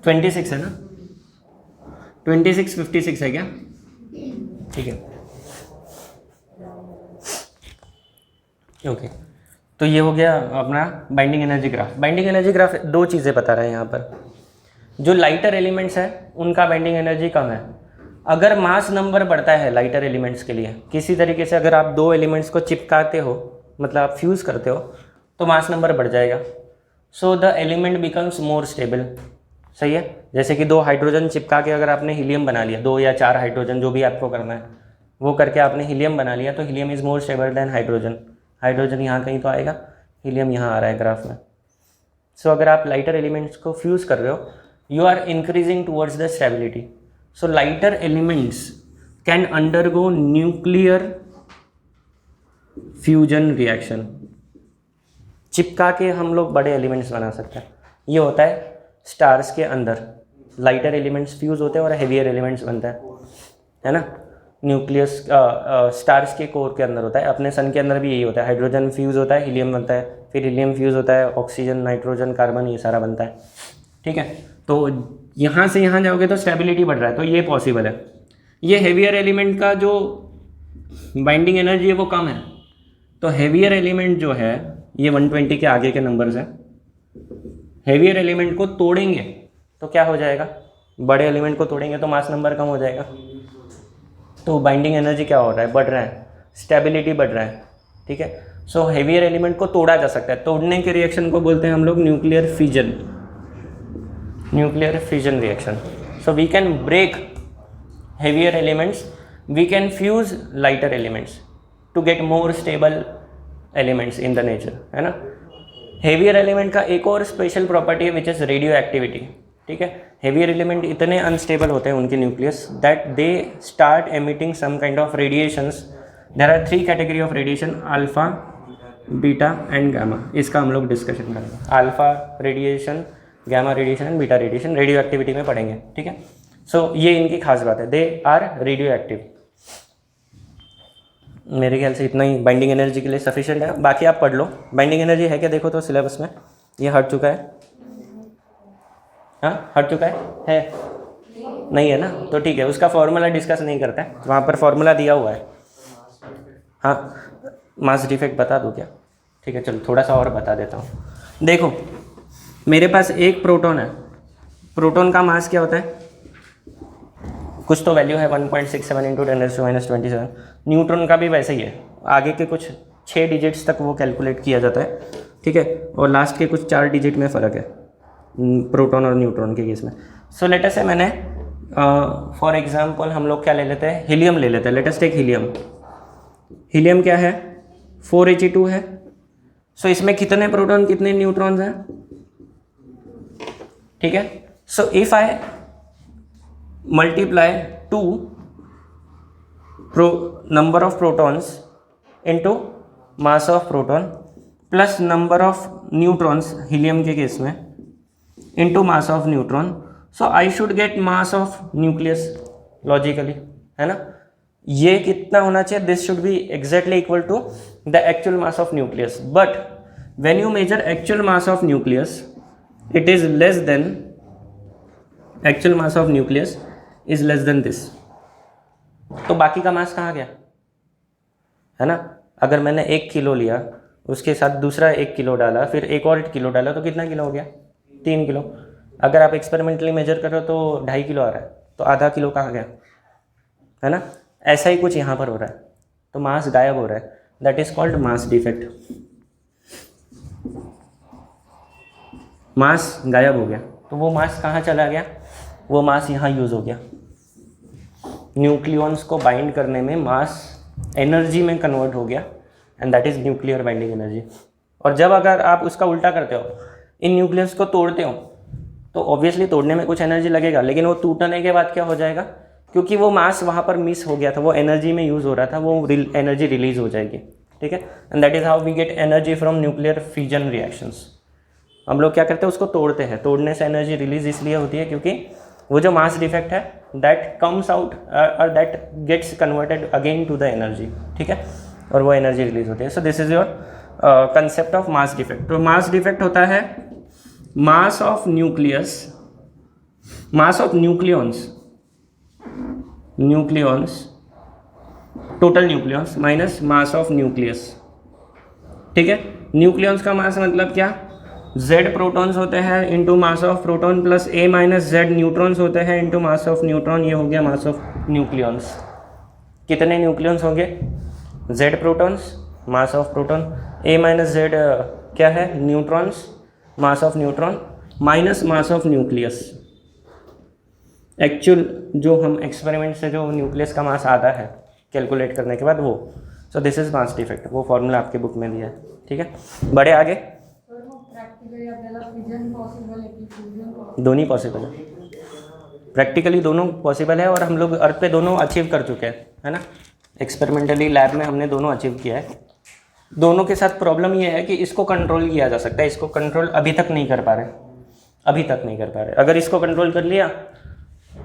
26 है ना, 26 56 है क्या, ठीक है ओके। तो ये हो गया अपना binding energy graph. Binding energy graph दो चीज़ें बता रहा है यहाँ पर, जो लाइटर एलिमेंट्स है उनका बाइंडिंग एनर्जी कम है। अगर मास नंबर बढ़ता है लाइटर एलिमेंट्स के लिए, किसी तरीके से अगर आप दो एलिमेंट्स को चिपकाते हो, मतलब आप फ्यूज़ करते हो, तो मास नंबर बढ़ जाएगा। So the element becomes more stable, सही है। जैसे कि दो हाइड्रोजन चिपका के अगर आपने हीलियम बना लिया, 2 या 4 हाइड्रोजन जो भी आपको करना है वो करके आपने हीलियम बना लिया, तो helium is more stable then hydrogen. Hydrogen यहाँ कहीं तो आएगा, हीलियम यहाँ आ रहा है ग्राफ में। सो अगर आप लाइटर एलिमेंट्स को फ्यूज़ कर रहे हो, you are increasing towards the stability. So lighter elements can undergo nuclear fusion reaction. चिपका के हम लोग बड़े एलिमेंट्स बना सकते हैं। ये होता है स्टार्स के अंदर, लाइटर एलिमेंट्स फ्यूज होते हैं और हेवियर एलिमेंट्स बनता है ना। न्यूक्लियस स्टार्स के कोर के अंदर होता है, अपने सन के अंदर भी यही होता है, हाइड्रोजन फ्यूज़ होता है, हीलियम बनता है, फिर हीलियम फ्यूज़ होता है, ऑक्सीजन, नाइट्रोजन, कार्बन, ये सारा बनता है, ठीक है। तो यहाँ से यहाँ जाओगे तो स्टेबिलिटी बढ़ रहा है, तो ये पॉसिबल है। ये हेवियर एलिमेंट का जो बाइंडिंग एनर्जी है वो कम है, तो हेवियर एलिमेंट जो है ये 120 के आगे के नंबर्स हैं, हेवियर एलिमेंट को तोड़ेंगे तो क्या हो जाएगा, बड़े एलिमेंट को तोड़ेंगे तो मास नंबर कम हो जाएगा, तो बाइंडिंग एनर्जी क्या हो रहा है, बढ़ रहा है, स्टेबिलिटी बढ़ रहा है, ठीक है। सो हेवियर एलिमेंट को तोड़ा जा सकता है, तोड़ने के रिएक्शन को बोलते हैं हम लोग nuclear fission, nuclear fission reaction. So we can break heavier elements, we can fuse lighter elements to get more stable elements in the nature, है ना। हेवियर एलिमेंट का एक और स्पेशल प्रॉपर्टी है विच इज़ रेडियो एक्टिविटी, ठीक है। हेवियर एलिमेंट इतने अनस्टेबल होते हैं उनके nucleus that they start emitting some kind of radiations. There are 3 category of radiation, alpha, beta and gamma. इसका हम लोग डिस्कशन करेंगे, alpha radiation, gamma radiation and beta radiation, radioactivity में पढ़ेंगे, ठीक है। सो ये इनकी खास बात है, दे आर रेडियो एक्टिव। मेरे ख्याल से इतना ही बाइंडिंग एनर्जी के लिए सफिशिएंट है, बाकी आप पढ़ लो। बाइंडिंग एनर्जी है क्या देखो तो सिलेबस में, ये हट चुका है, हाँ हट चुका है नहीं है ना, तो ठीक है, उसका फॉर्मूला डिस्कस नहीं करता है, वहाँ पर फॉर्मूला दिया हुआ है। हाँ मास डिफेक्ट बता दूँ क्या, ठीक है चलो थोड़ा सा और बता देता हूँ। देखो मेरे पास एक प्रोटॉन है, प्रोटॉन का मास क्या होता है, कुछ तो वैल्यू है 1.67 इंटू 10⁻⁻27। न्यूट्रॉन का भी वैसे ही है, आगे के कुछ 6 डिजिट्स तक वो कैलकुलेट किया जाता है, ठीक है, और लास्ट के कुछ 4 डिजिट में फ़र्क है प्रोटॉन और न्यूट्रॉन के केस में। सो लेट अस से मैंने फॉर एग्जांपल हम लोग क्या ले लेते हैं, हीलियम ले लेते हैं। Let us take helium. Helium क्या है, 4He2 है। सो इसमें कितने प्रोटॉन कितने न्यूट्रॉन्स हैं, ठीक है। So if I multiply 2 number of protons into mass of proton plus number of neutrons helium के केस में into mass of neutron, so I should get mass of nucleus logically, है ना। ये कितना होना चाहिए, this should be exactly equal to the actual mass of nucleus, but when you measure actual mass of nucleus it is less than, actual mass of nucleus is less than this, तो बाकी का मास कहाँ गया, है ना। अगर मैंने 1 किलो लिया, उसके साथ दूसरा 1 किलो डाला, फिर एक और 1 किलो डाला, तो कितना किलो हो गया, 3 किलो। अगर आप एक्सपेरिमेंटली मेजर करो तो 2.5 किलो आ रहा है, तो आधा किलो कहाँ गया, है ना। ऐसा ही कुछ यहाँ पर हो रहा है, तो मास गायब हो रहा है, that is called mass defect. Mass गायब हो गया, तो वो मास कहाँ चला गया, वो मास यहाँ यूज़ हो गया। न्यूक्लियॉन्स को बाइंड करने में मास एनर्जी में कन्वर्ट हो गया, and that is nuclear binding energy. और जब अगर आप उसका उल्टा करते हो, इन न्यूक्लियस को तोड़ते हो, तो ऑब्वियसली तोड़ने में कुछ एनर्जी लगेगा, लेकिन वो टूटने के बाद क्या हो जाएगा, क्योंकि वो मास वहाँ पर मिस हो गया था, वो एनर्जी में यूज़ हो रहा था, वो एनर्जी रिलीज हो जाएगी, ठीक है। And that is how we get energy from nuclear fusion reactions. हम लोग क्या करते हैं, उसको तोड़ते हैं, तोड़ने से एनर्जी रिलीज इसलिए होती है क्योंकि वो जो मास डिफेक्ट है दैट कम्स आउट और that gets converted again to the energy, ठीक है, और वो एनर्जी रिलीज होती है। So this is your concept of mass defect. तो मास डिफेक्ट होता है mass of nucleus, mass of nucleons, total nucleons minus mass of nucleus, ठीक है। न्यूक्लियॉन्स का मास मतलब क्या, Z प्रोटॉन्स होते हैं into mass of proton plus A minus Z neutrons होते हैं इंटू मास ऑफ न्यूट्रॉन, ये हो गया मास ऑफ न्यूक्लियॉन्स। कितने न्यूक्लियॉन्स होंगे, Z protons, mass of proton, A minus Z क्या है, neutrons, mass of neutron minus mass of nucleus, actual जो हम एक्सपेरिमेंट से जो न्यूक्लियस का मास आता है कैलकुलेट करने के बाद वो। सो दिस इज मास डिफेक्ट, वो फॉर्मूला आपके बुक में दिया है, ठीक है। बड़े आगे दोनों पॉसिबल है, प्रैक्टिकली दोनों पॉसिबल है, और हम लोग अर्थ पे दोनों अचीव कर चुके हैं, है ना। एक्सपेरिमेंटली लैब में हमने दोनों अचीव किया है। दोनों के साथ प्रॉब्लम ये है कि इसको कंट्रोल किया जा सकता है, इसको कंट्रोल अभी तक नहीं कर पा रहे, अभी तक नहीं कर पा रहे। अगर इसको कंट्रोल कर लिया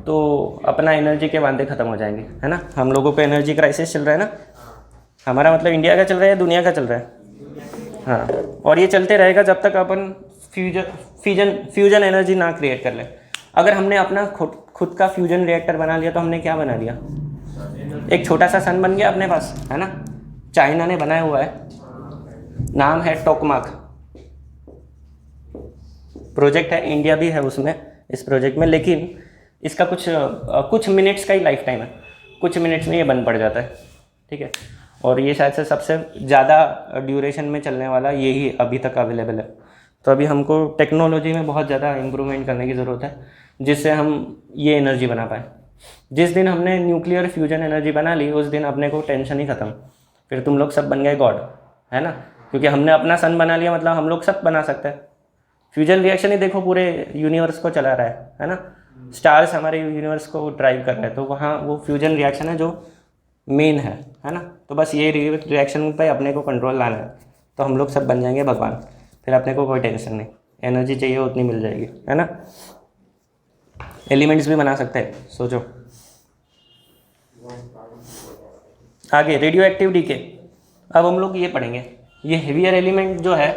तो अपना एनर्जी के वादे ख़त्म हो जाएंगे, है ना। हम लोगों को एनर्जी क्राइसिस चल रहा है ना, हमारा मतलब इंडिया का चल रहा है या दुनिया का चल रहा है? हाँ, और ये चलते रहेगा जब तक अपन फ्यूजन एनर्जी ना क्रिएट कर लें। अगर हमने अपना खुद का फ्यूजन रिएक्टर बना लिया तो हमने क्या बना लिया? एक छोटा सा सन बन गया अपने पास, है ना। चाइना ने बनाया हुआ है, नाम है टोकमाक प्रोजेक्ट है, इंडिया भी है उसमें इस प्रोजेक्ट में, लेकिन इसका कुछ मिनट्स का ही लाइफ टाइम है, कुछ मिनट्स में ये बंद पड़ जाता है, ठीक है। और ये शायद से सबसे ज़्यादा ड्यूरेशन में चलने वाला यही अभी तक अवेलेबल है। तो अभी हमको टेक्नोलॉजी में बहुत ज़्यादा इम्प्रूवमेंट करने की ज़रूरत है, जिससे हम ये एनर्जी बना पाएँ। जिस दिन हमने न्यूक्लियर फ्यूजन एनर्जी बना ली उस दिन अपने को टेंशन ही ख़त्म, फिर तुम लोग सब बन गए गॉड, है ना। क्योंकि हमने अपना सन बना लिया, मतलब हम लोग सब बना सकते हैं। फ्यूजन रिएक्शन ही देखो पूरे यूनिवर्स को चला रहा है ना। स्टार्स हमारे यूनिवर्स को ड्राइव कर रहे हैं, तो वहाँ वो फ्यूजन रिएक्शन है जो मेन है ना। तो बस ये रिएक्शन पे अपने को कंट्रोल लाना है, तो हम लोग सब बन जाएंगे भगवान, फिर अपने को कोई टेंशन नहीं, एनर्जी चाहिए उतनी मिल जाएगी, है ना। एलिमेंट्स भी बना सकते हैं, सोचो। आगे रेडियो एक्टिव डीके, अब हम लोग ये पढ़ेंगे। ये हेवियर एलिमेंट जो है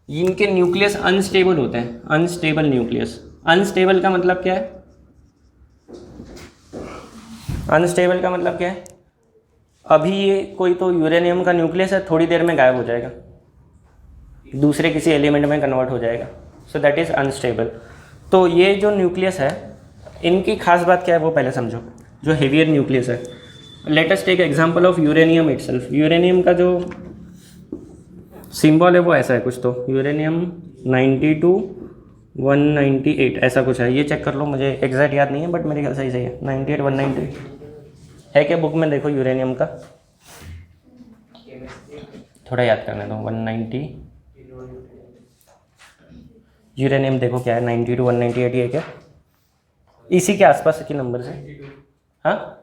इनके न्यूक्लियस अनस्टेबल होते हैं, अनस्टेबल न्यूक्लियस। अनस्टेबल का मतलब क्या है? अनस्टेबल का मतलब क्या है? अभी ये कोई तो यूरेनियम का न्यूक्लियस है, थोड़ी देर में गायब हो जाएगा, दूसरे किसी एलिमेंट में कन्वर्ट हो जाएगा, सो दैट इज़ अनस्टेबल। तो ये जो न्यूक्लियस है इनकी खास बात क्या है वो पहले समझो। जो हेवियर न्यूक्लियस है, let us take example of uranium itself. Uranium का जो सिंबल है वो ऐसा है कुछ, तो यूरेनियम 92 198 ऐसा कुछ है। ये चेक कर लो, मुझे एग्जैक्ट याद नहीं है बट मेरे ख्याल सही है 98 198 है। क्या बुक में देखो यूरेनियम का, थोड़ा याद करने दो। 190 यूरेनियम देखो क्या है, 92 198 ये क्या इसी के आसपास के नंबर से। हाँ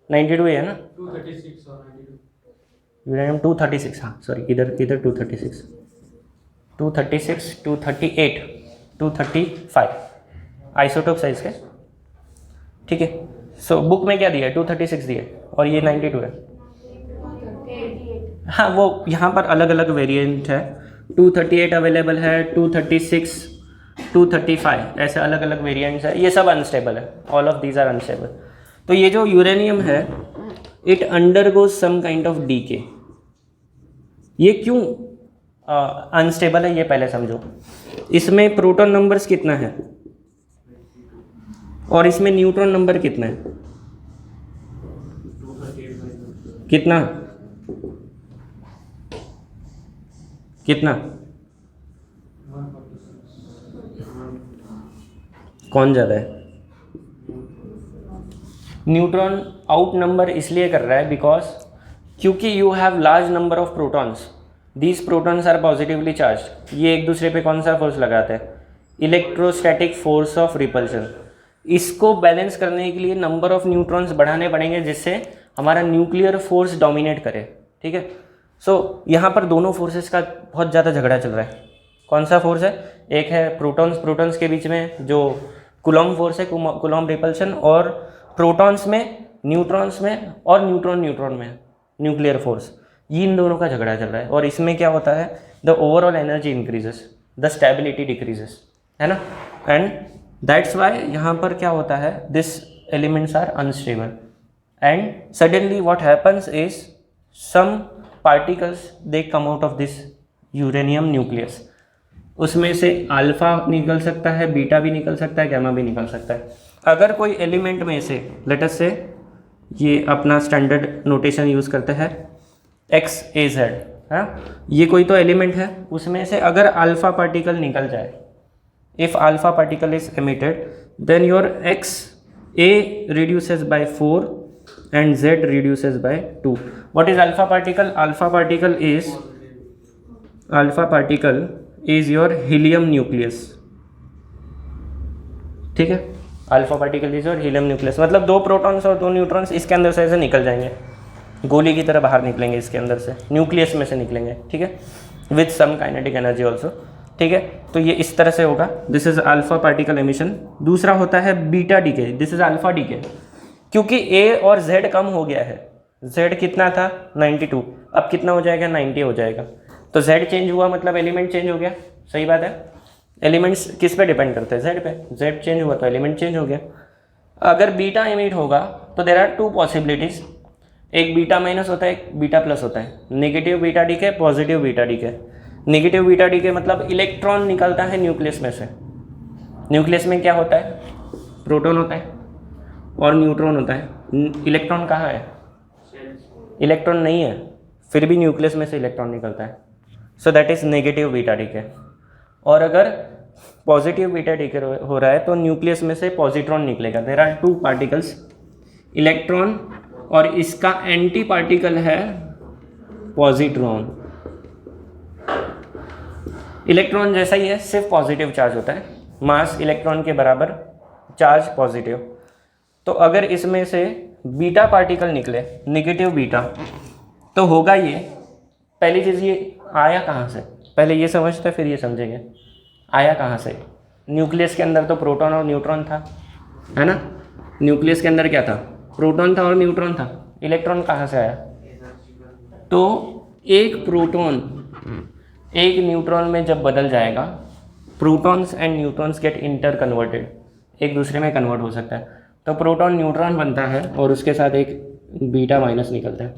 92 है ना, 236 और 92 यूरेनियम 236, हाँ सॉरी, इधर 236 238 235 आइसोटोप साइज के, ठीक है। सो बुक में क्या दिया है? 236 दिया है और ये 92 है। हाँ वो यहाँ पर अलग अलग वेरिएंट है, 238 अवेलेबल है, 236 235 ऐसे अलग अलग वेरिएंट्स है। ये सब अनस्टेबल है, all of these are unstable. तो ये जो यूरेनियम है it undergoes some kind of decay. ये क्यों अनस्टेबल है ये पहले समझो। इसमें प्रोटॉन नंबर्स कितना है और इसमें न्यूट्रॉन नंबर कितना है? कितना कितना कौन ज़्यादा है? न्यूट्रॉन आउट नंबर इसलिए कर रहा है बिकॉज क्योंकि you have large number of protons, these protons are positively charge. ये एक दूसरे पे कौन सा फोर्स लगाते हैं? Electrostatic force of repulsion. इसको बैलेंस करने के लिए नंबर ऑफ न्यूट्रॉन्स बढ़ाने पड़ेंगे जिससे हमारा न्यूक्लियर फोर्स डोमिनेट करे, ठीक है। सो यहाँ पर दोनों फोर्सेस का बहुत ज़्यादा झगड़ा चल रहा है। कौन सा फोर्स है? एक है प्रोटॉन्स के बीच में जो कूलॉम फोर्स है, कूलॉम रिपल्शन, और प्रोटॉन्स में, न्यूट्रॉन्स में, और न्यूट्रॉन में न्यूक्लियर फोर्स। ये इन दोनों का झगड़ा चल रहा है और इसमें क्या होता है? The overall energy increases, the stability decreases, है ना। एंड दैट्स वाई यहाँ पर क्या होता है, this elements are unstable and suddenly what happens is some particles they come out of this uranium nucleus. उसमें से अल्फा निकल सकता है, बीटा भी निकल सकता है, गैमा भी निकल सकता है। अगर कोई एलिमेंट में से लेट अस से ये अपना स्टैंडर्ड नोटेशन यूज़ करते हैं XAZ, हाँ, ये कोई तो एलिमेंट है, उसमें से अगर अल्फा पार्टिकल निकल जाए, if alpha particle is emitted then your XA reduces by 4 and Z reduces by 2. What is alpha particle? Alpha particle is your helium nucleus, ठीक है। Alpha particle is your helium nucleus, मतलब दो प्रोटॉन्स और दो न्यूट्रॉन्स इसके अंदर से ऐसे निकल जाएंगे, गोली की तरह बाहर निकलेंगे इसके अंदर से, न्यूक्लियस में से निकलेंगे, ठीक है, with some kinetic energy also, ठीक है, तो ये इस तरह से होगा, this is alpha particle emission. दूसरा होता है beta decay, this is alpha decay. क्योंकि ए और जेड कम हो गया है, जेड कितना था 92, अब कितना हो जाएगा 90 हो जाएगा, तो जेड चेंज हुआ मतलब एलिमेंट चेंज हो गया, सही बात है। एलिमेंट्स किस पे डिपेंड करते हैं, जेड पे, जेड चेंज हुआ तो एलिमेंट चेंज हो गया। अगर बीटा एमिट होगा तो देर आर टू पॉसिबिलिटीज, एक बीटा माइनस होता है, एक बीटा प्लस होता है, negative beta decay, positive beta decay. Negative beta decay मतलब इलेक्ट्रॉन निकलता है न्यूक्लियस में से। न्यूक्लियस में क्या होता है, प्रोटॉन होता है और न्यूट्रॉन होता है। इलेक्ट्रॉन कहाँ है, इलेक्ट्रॉन नहीं है, फिर भी न्यूक्लियस में से इलेक्ट्रॉन निकलता है, सो that is negative beta decay. और अगर पॉजिटिव बीटा डीके हो रहा है तो न्यूक्लियस में से पॉजिट्रॉन निकलेगा। There are two particles, electron और इसका एंटी पार्टिकल है पॉजिट्रॉन। इलेक्ट्रॉन जैसा ही है, सिर्फ पॉजिटिव चार्ज होता है, मास इलेक्ट्रॉन के बराबर, चार्ज पॉजिटिव। तो अगर इसमें से बीटा पार्टिकल निकले, नेगेटिव बीटा, तो होगा ये, पहली चीज़ ये आया कहाँ से, पहले ये समझते फिर ये समझेंगे आया कहाँ से। न्यूक्लियस के अंदर तो प्रोटॉन और न्यूट्रॉन था, है ना, न्यूक्लियस के अंदर क्या था, प्रोटॉन था और न्यूट्रॉन था। इलेक्ट्रॉन कहाँ से आया, तो एक प्रोटॉन एक न्यूट्रॉन में जब बदल जाएगा, protons and neutrons get interconverted, एक दूसरे में कन्वर्ट हो सकता है, तो प्रोटॉन न्यूट्रॉन बनता है और उसके साथ एक बीटा माइनस निकलता है।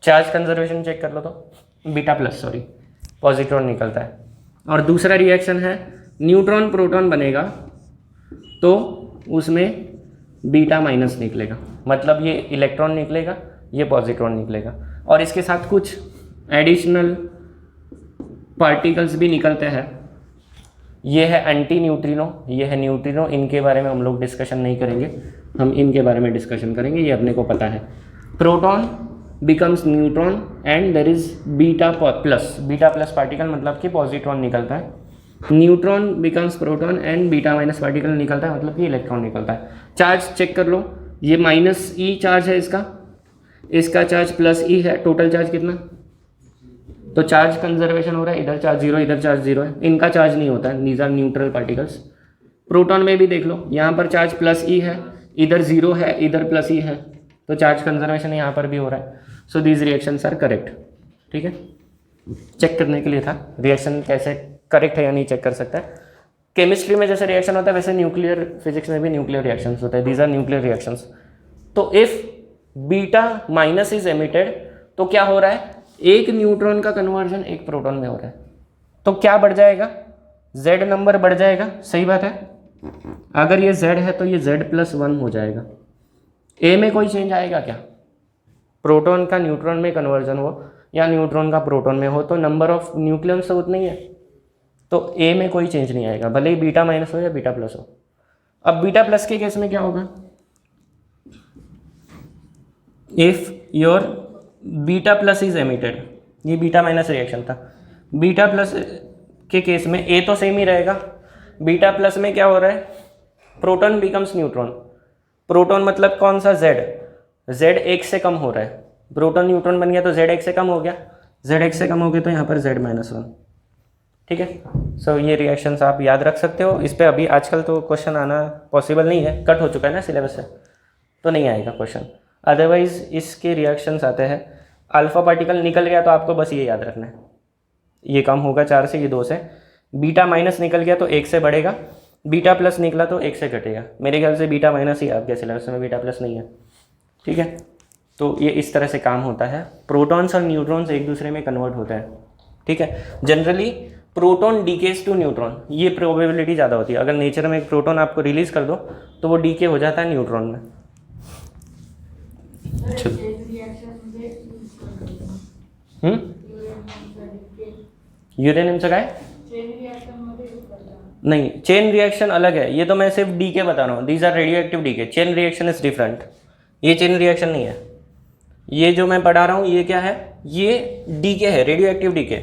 चार्ज कंजर्वेशन चेक कर लो तो बीटा प्लस, सॉरी, पॉजिट्रॉन निकलता है। और दूसरा रिएक्शन है न्यूट्रॉन प्रोटॉन बनेगा तो उसमें बीटा माइनस निकलेगा, मतलब ये इलेक्ट्रॉन निकलेगा, ये पॉजिट्रॉन निकलेगा, और इसके साथ कुछ एडिशनल पार्टिकल्स भी निकलते हैं। ये है एंटी न्यूट्रिनो, ये है न्यूट्रिनो, इनके बारे में हम लोग डिस्कशन नहीं करेंगे, हम इनके बारे में डिस्कशन करेंगे, ये अपने को पता है। Proton becomes neutron and there is beta plus, beta plus particle मतलब कि पॉजिट्रॉन निकलता है। Neutron becomes proton and beta minus particle निकलता है, मतलब कि इलेक्ट्रॉन निकलता है। चार्ज चेक कर लो, ये माइनस ई चार्ज है इसका, इसका चार्ज प्लस ई है, टोटल चार्ज कितना, तो चार्ज कंजर्वेशन हो रहा है, इधर चार्ज जीरो, इधर चार्ज जीरो है, इनका चार्ज नहीं होता है, these are neutral particles. Proton में भी देख लो, यहाँ पर चार्ज प्लस ई है, इधर जीरो है, इधर प्लस ई है, तो चार्ज कंजर्वेशन यहाँ पर भी हो रहा है। So these reactions are correct, ठीक है, चेक करने के लिए था रिएक्शन कैसे करेक्ट है या नहीं चेक कर सकता है। केमिस्ट्री में जैसे रिएक्शन होता है वैसे न्यूक्लियर फिजिक्स में भी न्यूक्लियर रिएक्शंस होते हैं, दीज आर न्यूक्लियर रिएक्शंस। तो if beta minus is emitted तो क्या हो रहा है, एक न्यूट्रॉन का कन्वर्जन एक प्रोटॉन में हो रहा है, तो क्या बढ़ जाएगा, z नंबर बढ़ जाएगा, सही बात है। अगर ये z है तो ये z+1 हो जाएगा। a में कोई चेंज आएगा क्या, प्रोटॉन का न्यूट्रॉन में कन्वर्जन हो या न्यूट्रॉन का प्रोटॉन में हो तो नंबर ऑफ न्यूक्लियॉन्स तो उतना ही है, तो a में कोई चेंज नहीं आएगा, भले ही बीटा माइनस हो या बीटा प्लस हो। अब बीटा प्लस के केस में क्या होगा, if your beta plus is emitted, ये बीटा माइनस रिएक्शन था, बीटा प्लस के केस में ए तो सेम ही रहेगा, बीटा प्लस में क्या हो रहा है, प्रोटॉन बिकम्स न्यूट्रॉन, प्रोटॉन मतलब कौन सा, z एक से कम हो रहा है, प्रोटॉन न्यूट्रॉन बन गया तो z एक से कम हो गया, z एक से कम हो गया तो यहाँ पर z-1, ठीक है। सो ये रिएक्शंस आप याद रख सकते हो, इस पर अभी आजकल तो क्वेश्चन आना पॉसिबल नहीं है, कट हो चुका है ना सिलेबस से, तो नहीं आएगा क्वेश्चन, अदरवाइज इसके रिएक्शंस आते हैं। अल्फा पार्टिकल निकल गया तो आपको बस ये याद रखना है, ये कम होगा 4 से, ये 2 से, बीटा माइनस निकल गया तो 1 से बढ़ेगा, बीटा प्लस निकला तो 1 से घटेगा। मेरे ख्याल से बीटा माइनस ही आपके सिलेबस में, बीटा प्लस नहीं है, ठीक है। तो ये इस तरह से काम होता है, प्रोटॉन्स और न्यूट्रॉन्स एक दूसरे में कन्वर्ट होते हैं, ठीक है। Generally proton decays to neutron, ये प्रोबेबिलिटी ज़्यादा होती है, अगर नेचर में एक प्रोटॉन आपको रिलीज़ कर दो तो वो डीके हो जाता है न्यूट्रॉन में। यूरेनियम से काय नहीं, चेन रिएक्शन अलग है, ये तो मैं सिर्फ डीके बता रहा हूँ, these are radioactive decay, chain reaction is different, ये चेन रिएक्शन नहीं है, ये जो मैं पढ़ा रहा हूँ ये क्या है, ये डीके है, radioactive decay.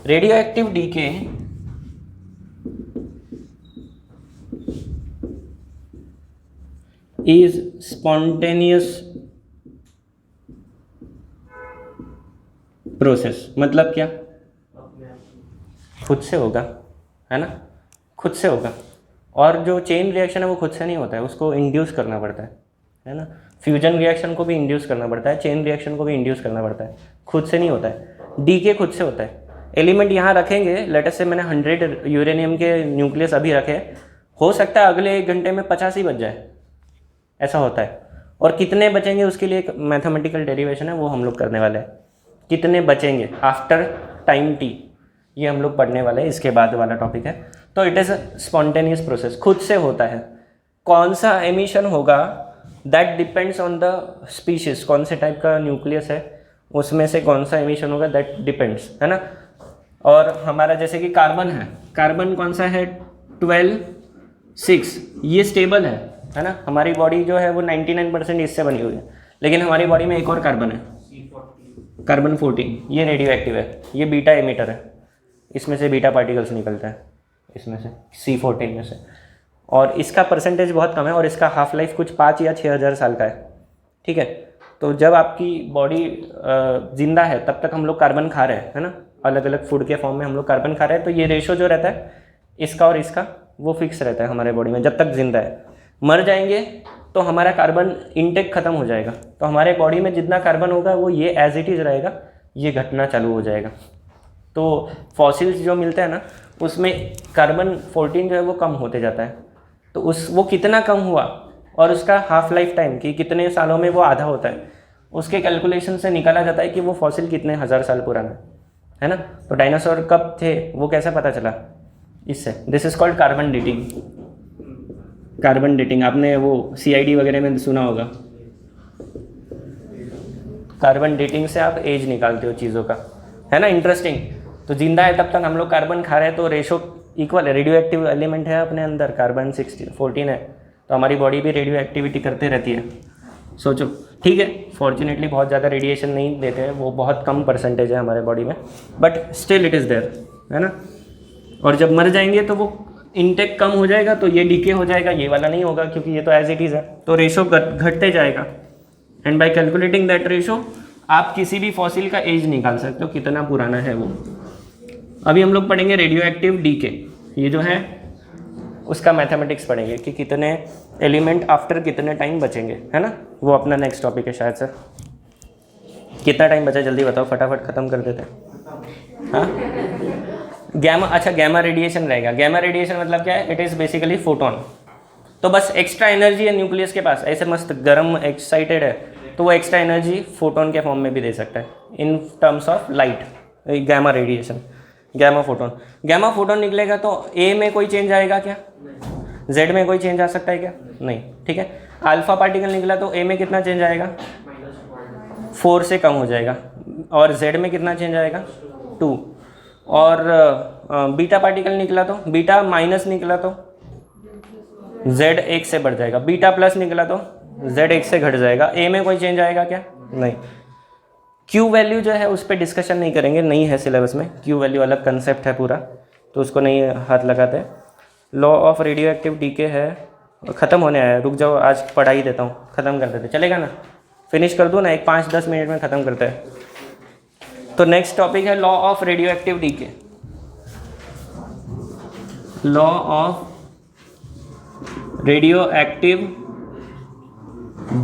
Radioactive decay is spontaneous process, मतलब क्या, खुद से होगा, है ना, खुद से होगा। और जो चेन रिएक्शन है वो खुद से नहीं होता है, उसको इंड्यूस करना पड़ता है ना। फ्यूजन रिएक्शन को भी इंड्यूस करना पड़ता है, चेन रिएक्शन को भी इंड्यूस करना पड़ता है, खुद से नहीं होता है। डीके खुद से होता है। एलिमेंट यहाँ रखेंगे, लेटेस्ट से मैंने 100 यूरेनियम के न्यूक्लियस अभी रखे, हो सकता है अगले 1 घंटे में 50 ही बच जाए, ऐसा होता है। और कितने बचेंगे उसके लिए एक मैथमेटिकल डेरिवेशन है, वो हम लोग करने वाले हैं। कितने बचेंगे आफ्टर टाइम टी, ये हम लोग पढ़ने वाले हैं, इसके बाद वाला टॉपिक है। तो it is a spontaneous process, खुद से होता है। कौन सा एमिशन होगा that depends on the species, कौन से टाइप का न्यूक्लियस है उसमें से कौन सा एमिशन होगा दैट डिपेंड्स, है ना। और हमारा जैसे कि कार्बन है, कार्बन कौन सा है 12-6, ये स्टेबल है ना। हमारी बॉडी जो है वो 99% इससे बनी हुई है, लेकिन हमारी बॉडी में एक और कार्बन है, कार्बन 14, ये रेडियो एक्टिव है, ये बीटा एमिटर है, इसमें से बीटा पार्टिकल्स निकलता है, इसमें से C14 में से। और इसका परसेंटेज बहुत कम है, और इसका हाफ लाइफ कुछ 5 या 6 हज़ार साल का है, ठीक है। तो जब आपकी बॉडी जिंदा है तब तक हम लोग कार्बन खा रहे हैं, है ना, अलग अलग फूड के फॉर्म में हम लोग कार्बन खा रहे हैं। तो ये रेशो जो रहता है इसका और इसका, वो फिक्स रहता है हमारे बॉडी में जब तक जिंदा है। मर जाएंगे तो हमारा कार्बन इनटेक खत्म हो जाएगा, तो हमारे बॉडी में जितना कार्बन होगा वो ये एज इट इज़ रहेगा, ये घटना चालू हो जाएगा। तो फॉसिल्स जो मिलते हैं ना उसमें कार्बन 14 जो है वो कम होते जाता है। तो वो कितना कम हुआ और उसका हाफ लाइफ टाइम कि कितने सालों में वो आधा होता है, उसके कैलकुलेशन से निकाला जाता है कि वो फॉसिल कितने हज़ार साल पुराना है ना। तो डायनासोर कब थे वो कैसे पता चला, इससे। This is called carbon dating. Carbon dating आपने वो CID वगैरह में सुना होगा। कार्बन डेटिंग से आप एज निकालते हो चीज़ों का, है ना। इंटरेस्टिंग। तो जिंदा है तब तक हम लोग कार्बन खा रहे हैं, तो रेशो इक्वल है। रेडियो एक्टिव एलिमेंट है अपने अंदर, कार्बन 14 है, तो हमारी बॉडी भी रेडियो एक्टिविटी करते रहती है। सोचो, ठीक है, फॉर्चुनेटली बहुत ज़्यादा रेडिएशन नहीं देते हैं, वो बहुत कम परसेंटेज है हमारे बॉडी में, but still it is there, है ना। और जब मर जाएंगे तो वो इनटेक कम हो जाएगा, तो ये डीके हो जाएगा, ये वाला नहीं होगा क्योंकि ये तो एज इट इज़ है। तो रेशो घटते जाएगा, and bye calculating that ratio आप किसी भी फॉसिल का एज निकाल सकते हो कितना पुराना है वो। अभी हम लोग पढ़ेंगे रेडियो एक्टिव डीके, ये जो है उसका मैथमेटिक्स पढ़ेंगे कि कितने एलिमेंट आफ्टर कितने टाइम बचेंगे, है ना। वो अपना नेक्स्ट टॉपिक है शायद से। कितना टाइम बचा जल्दी बताओ, फटाफट ख़त्म कर देते हैं। हाँ, गैमा, अच्छा गैमा रेडिएशन रहेगा। गैमा रेडिएशन मतलब क्या है, इट इज़ बेसिकली फोटोन। तो बस एक्स्ट्रा एनर्जी है न्यूक्लियस के पास, ऐसे मस्त गर्म एक्साइटेड है, तो वो एक्स्ट्रा एनर्जी फोटोन के फॉर्म में भी दे सकता है in terms of light, gamma radiation, gamma photon. Gamma photon निकलेगा तो ए में कोई चेंज आएगा क्या, जेड में कोई चेंज आ सकता है क्या, नहीं, ठीक है। अल्फा पार्टिकल निकला तो ए में कितना चेंज आएगा, 4 से कम हो जाएगा, और जेड में कितना चेंज आएगा, 2। और बीटा पार्टिकल निकला तो, बीटा माइनस निकला तो जेड 1 से बढ़ जाएगा, बीटा प्लस निकला तो जेड 1 से घट जाएगा। ए में कोई चेंज आएगा क्या, नहीं। क्यू वैल्यू जो है उस पर डिस्कशन नहीं करेंगे, नहीं है सिलेबस में। क्यू वैल्यू अलग कंसेप्ट है पूरा, तो उसको नहीं हाथ लगाते। Law of radioactive decay है, ख़त्म होने आया है, रुक जाओ, आज पढ़ा ही देता हूँ, ख़त्म कर देते, चलेगा ना, फिनिश कर दूँ ना, एक 5-10 मिनट में ख़त्म करते हैं। तो नेक्स्ट टॉपिक है law of radioactive decay. Law of radioactive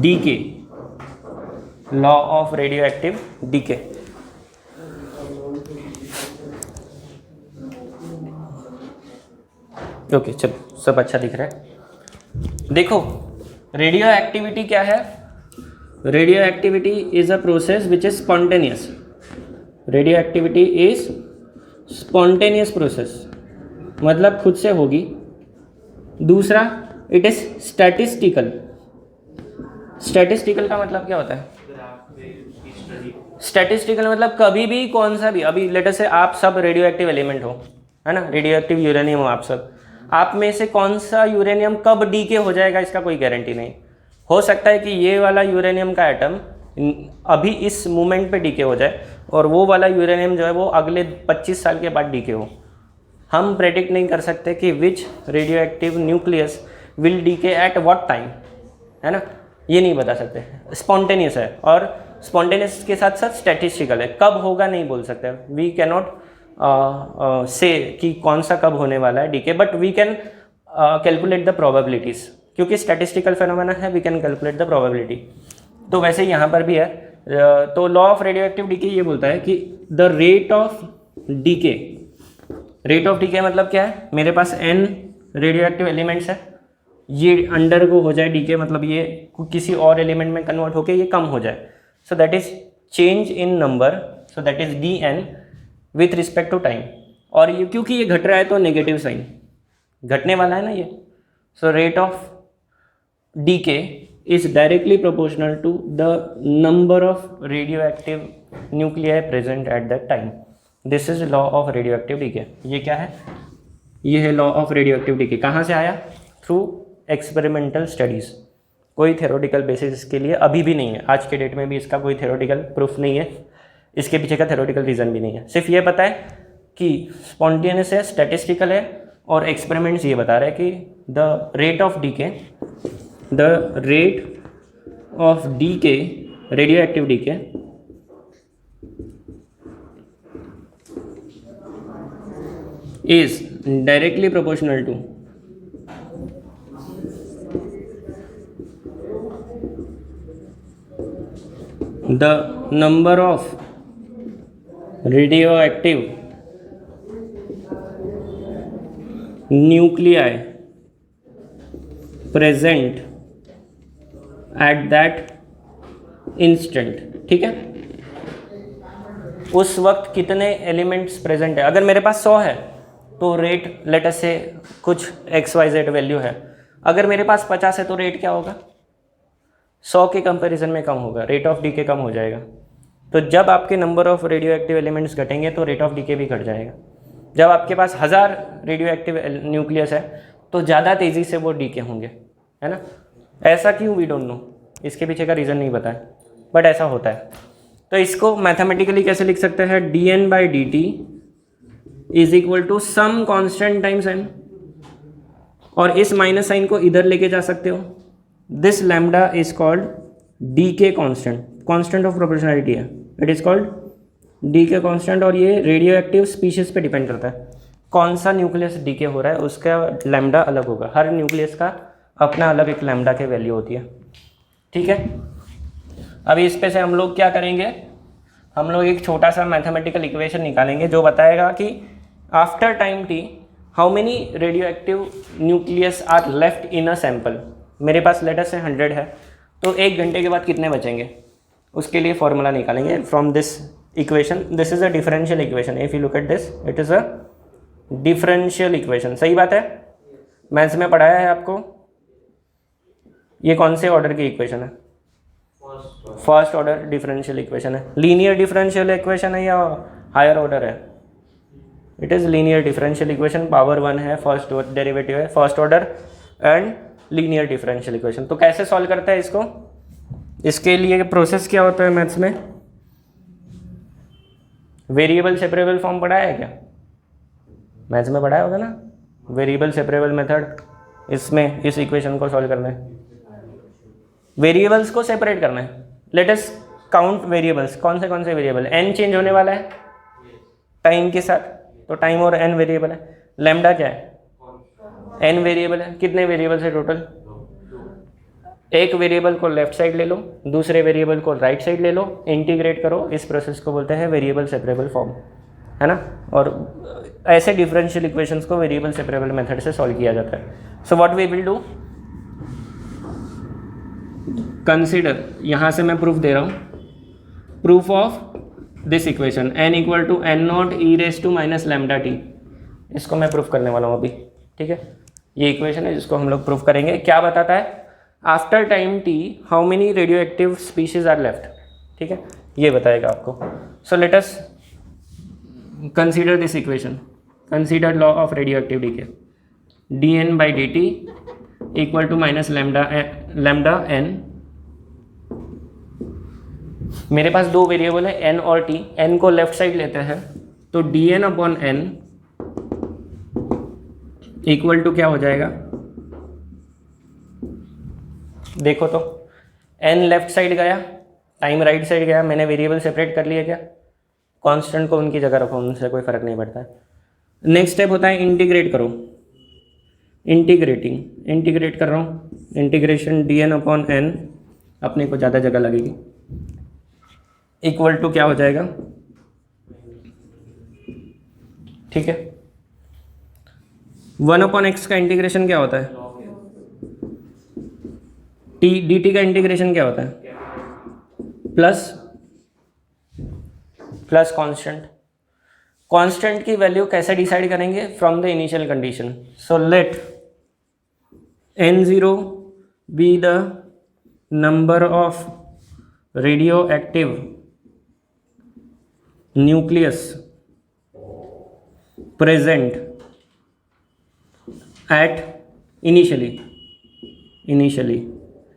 decay, law of radioactive decay. Okay, चलो, सब अच्छा दिख रहा है। देखो, रेडियो एक्टिविटी क्या है, radio activity is a process which is spontaneous. Radio activity is spontaneous process, मतलब खुद से होगी। दूसरा, इट इज स्टैटिस्टिकल। स्टैटिस्टिकल का मतलब क्या होता है, स्टैटिस्टिकल मतलब कभी भी कौन सा भी, अभी लेटर से आप सब रेडियो एक्टिव एलिमेंट हो, है ना, रेडियो एक्टिव यूरेनियम हो आप सब, आप में से कौन सा यूरेनियम कब डीके हो जाएगा इसका कोई गारंटी नहीं। हो सकता है कि ये वाला यूरेनियम का एटम अभी इस मोमेंट पे डीके हो जाए, और वो वाला यूरेनियम जो है वो अगले 25 साल के बाद डीके हो। हम प्रेडिक्ट नहीं कर सकते कि which radioactive nucleus will decay at what time, है ना, ये नहीं बता सकते। स्पॉन्टेनियस है, और स्पॉन्टेनियस के साथ साथ स्टैटिस्टिकल है, कब होगा नहीं बोल सकते। वी कैनॉट से कि कौन सा कब होने वाला है decay, but we can calculate the probabilities, क्योंकि स्टैटिस्टिकल फेनोमेना है, we can calculate the probability. तो वैसे यहाँ पर भी है। तो law of radioactive decay ये बोलता है कि the rate of decay, rate of decay मतलब क्या है, मेरे पास n रेडियो एक्टिव एलिमेंट्स है, ये अंडर को हो जाए डीके, मतलब ये किसी और एलिमेंट में कन्वर्ट होके ये कम हो जाए, so that is change in number, so that is D N with respect to time. और ये क्योंकि ये घट रहा है तो नेगेटिव साइन घटने वाला है ना ये, so rate of decay is directly proportional to the number of radioactive nuclei present at that time. This is law of radioactive decay. ये क्या है, ये है law of radioactive decay. कहाँ से आया, थ्रू एक्सपेरिमेंटल स्टडीज़। कोई थ्योरेटिकल बेसिस इसके लिए अभी भी नहीं है, आज के डेट में भी इसका कोई थ्योरेटिकल प्रूफ नहीं है, इसके पीछे का थ्योरेटिकल रीज़न भी नहीं है। सिर्फ ये पता है कि स्पॉन्टेनियस है, स्टैटिस्टिकल है, और एक्सपेरिमेंट्स ये बता रहे हैं कि the rate of decay, the rate of decay, radioactive decay is directly proportional to the number of radioactive nuclei present at that instant। ठीक है, उस वक्त कितने एलिमेंट्स प्रेजेंट है। अगर मेरे पास 100 है तो रेट लेट अस से कुछ XYZ वैल्यू है, अगर मेरे पास 50 है तो रेट क्या होगा, 100 के कंपैरिजन में कम होगा, रेट ऑफ डीके कम हो जाएगा। तो जब आपके number of radioactive elements घटेंगे तो रेट ऑफ डीके भी घट जाएगा। जब आपके पास 1000 रेडियो एक्टिव न्यूक्लियस है तो ज़्यादा तेज़ी से वो डीके होंगे, है ना। ऐसा क्यों, वी डोंट नो, इसके पीछे का रीज़न नहीं पता है, बट ऐसा होता है। तो इसको मैथमेटिकली कैसे लिख सकते हैं, dN/dt is equal to some constant times n, और इस माइनस साइन को इधर लेके जा सकते हो। This lambda is called decay constant, constant of proportionality है, it is called decay constant. और ये रेडियो एक्टिव स्पीशीज पे डिपेंड करता है, कौन सा न्यूक्लियस डीके हो रहा है उसका लैम्डा अलग होगा। हर न्यूक्लियस का अपना अलग एक लैम्डा के वैल्यू होती है, ठीक है। अभी इस पे से हम लोग क्या करेंगे, हम लोग एक छोटा सा मैथमेटिकल इक्वेशन निकालेंगे जो बताएगा कि after time T how many radioactive nucleus are left in a sample. मेरे पास लेटर से 100 है तो 1 घंटे के बाद कितने बचेंगे, उसके लिए फॉर्मूला निकालेंगे from this equation. This is a differential equation, if you look at this it is a differential equation. सही बात है, मैथ्स में पढ़ाया है आपको। ये कौन से ऑर्डर की इक्वेशन है, फर्स्ट ऑर्डर डिफरेंशियल इक्वेशन है। लीनियर डिफरेंशियल इक्वेशन है या हायर ऑर्डर है, it is linear differential equation, power 1 है, फर्स्ट डेरिवेटिव है, first order and linear differential equation. तो कैसे सॉल्व करता है इसको, इसके लिए प्रोसेस क्या होता है मैथ्स में, वेरिएबल सेपरेबल फॉर्म पढ़ाया है क्या, मैथ्स में पढ़ाया होगा ना, वेरिएबल सेपरेबल मेथड। इसमें इस इक्वेशन को सॉल्व करना है, वेरिएबल्स को सेपरेट करना है। लेट अस काउंट वेरिएबल्स, कौन से वेरिएबल, n चेंज होने वाला है टाइम के साथ, तो टाइम और n वेरिएबल है। लैम्डा क्या है, n वेरिएबल है। कितने वेरिएबल्स है टोटल, एक वेरिएबल को लेफ्ट साइड ले लो, दूसरे वेरिएबल को राइट साइड ले लो, इंटीग्रेट करो, इस प्रोसेस को बोलते हैं वेरिएबल सेपरेबल फॉर्म, है ना। और ऐसे डिफरेंशियल इक्वेशंस को वेरिएबल सेपरेबल मेथड से सॉल्व किया जाता है। So what we will do, consider, यहाँ से मैं प्रूफ दे रहा हूँ, proof of this equation n equal to n0 e raise to minus lambda टी, इसको मैं प्रूफ करने वाला हूँ अभी, ठीक है। ये इक्वेशन है जिसको हम लोग प्रूफ करेंगे। क्या बताता है, after time T how many radioactive species are left, ठीक है, ये बताएगा आपको। So let us consider this equation, consider law of radioactive decay, dN/dt equal to minus lambda n। मेरे पास दो वेरिएबल है n और t, n को लेफ्ट साइड लेते हैं तो dN/n इक्वल टू क्या हो जाएगा, देखो तो n लेफ्ट साइड गया, टाइम राइट साइड गया, मैंने वेरिएबल सेपरेट कर लिया क्या, कांस्टेंट को उनकी जगह रखो, उनसे कोई फ़र्क नहीं पड़ता है। नेक्स्ट स्टेप होता है इंटीग्रेट करो, इंटीग्रेट कर रहा हूँ, इंटीग्रेशन dn/n, अपने को ज़्यादा जगह लगेगी, इक्वल टू क्या हो जाएगा, ठीक है। 1/x का इंटीग्रेशन क्या होता है, dt का इंटीग्रेशन क्या होता है, प्लस कांस्टेंट की वैल्यू कैसे डिसाइड करेंगे, from the initial condition. So let n0 be the number of radioactive nucleus present at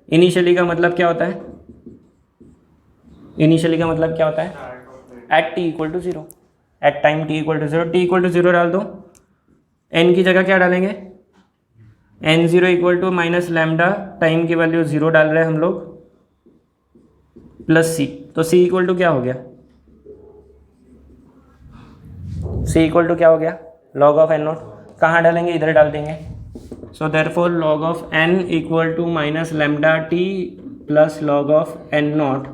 initially का मतलब क्या होता है, at t equal to 0, at time t equal to 0, t equal to 0 डाल दो, n की जगह क्या डालेंगे, n0 equal to minus lambda, time की वैल्यू 0 डाल रहे हैं हम लोग, प्लस c, तो c इक्वल टू क्या हो गया, लॉग ऑफ n0, कहाँ डालेंगे, इधर डाल देंगे। So therefore log of n equal to minus lambda t plus log of n0,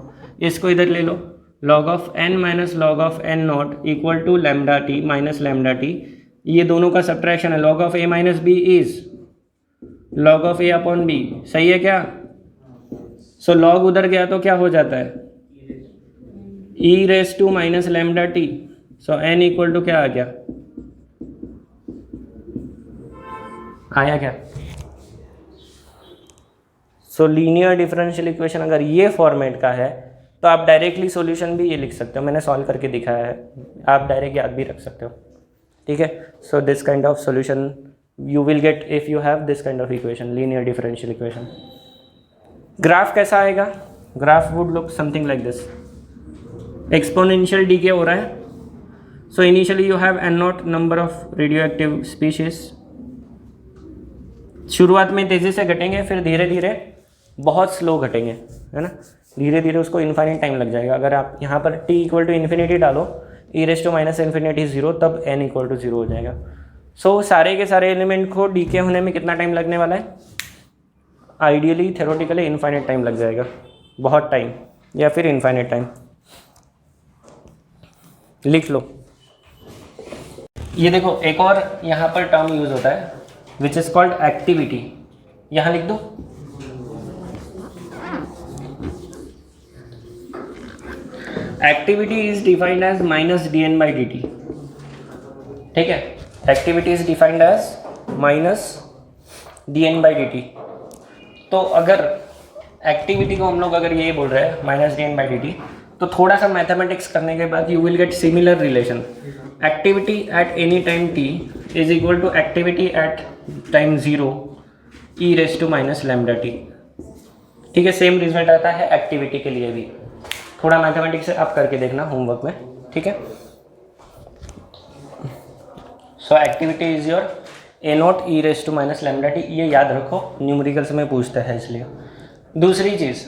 इसको इधर ले लो, log of n minus log of n0 equal to lambda t minus lambda t, ये दोनों का सब्ट्रैक्शन है, log of a minus b is log of a upon b, सही है क्या। सो लॉग उधर गया तो क्या हो जाता है, e raise to minus lambda t, so n equal to क्या आ गया, आया क्या। सो लीनियर डिफरेंशियल इक्वेशन अगर ये फॉर्मेट का है तो आप डायरेक्टली सॉल्यूशन भी ये लिख सकते हो, मैंने सॉल्व करके दिखाया है, आप डायरेक्ट याद भी रख सकते हो, ठीक है। So this kind of solution you will get if you have this kind of equation, linear differential equation. Graph कैसा आएगा, graph would look something like this, exponential decay हो रहा है। So initially you have n0 number of radioactive species, शुरुआत में तेज़ी से घटेंगे, फिर धीरे धीरे बहुत स्लो घटेंगे, है ना, धीरे धीरे उसको इन्फाइनाइट टाइम लग जाएगा। अगर आप यहाँ पर t इक्वल टू इन्फिनिटी डालो, e raise to minus infinity 0, तब n इक्वल टू 0 हो जाएगा। सो सारे के सारे एलिमेंट को डीके होने में कितना टाइम लगने वाला है, आइडियली थ्योरेटिकली इन्फाइनाइट टाइम लग जाएगा, बहुत टाइम, या फिर इन्फाइनाइट टाइम। लिख लो, ये देखो एक और यहाँ पर टर्म यूज होता है विच इज कॉल्ड एक्टिविटी, यहाँ लिख दो। Activity is defined as minus dn/dt, ठीक है, activity is defined as minus dn/dt। तो अगर एक्टिविटी को हम लोग अगर ये बोल रहे हैं माइनस dn/dt, तो थोड़ा सा मैथमेटिक्स करने के बाद you will get similar relation, activity at any time t is equal to activity at time 0 e raise to minus lambda t, ठीक है। सेम रिजल्ट आता है एक्टिविटी के लिए भी, थोड़ा मैथमेटिक्स से आप करके देखना होमवर्क में, ठीक है। So activity is your a0 e raise to minus lambda t, ये याद रखो, न्यूमेरिकल्स में पूछते हैं इसलिए। दूसरी चीज,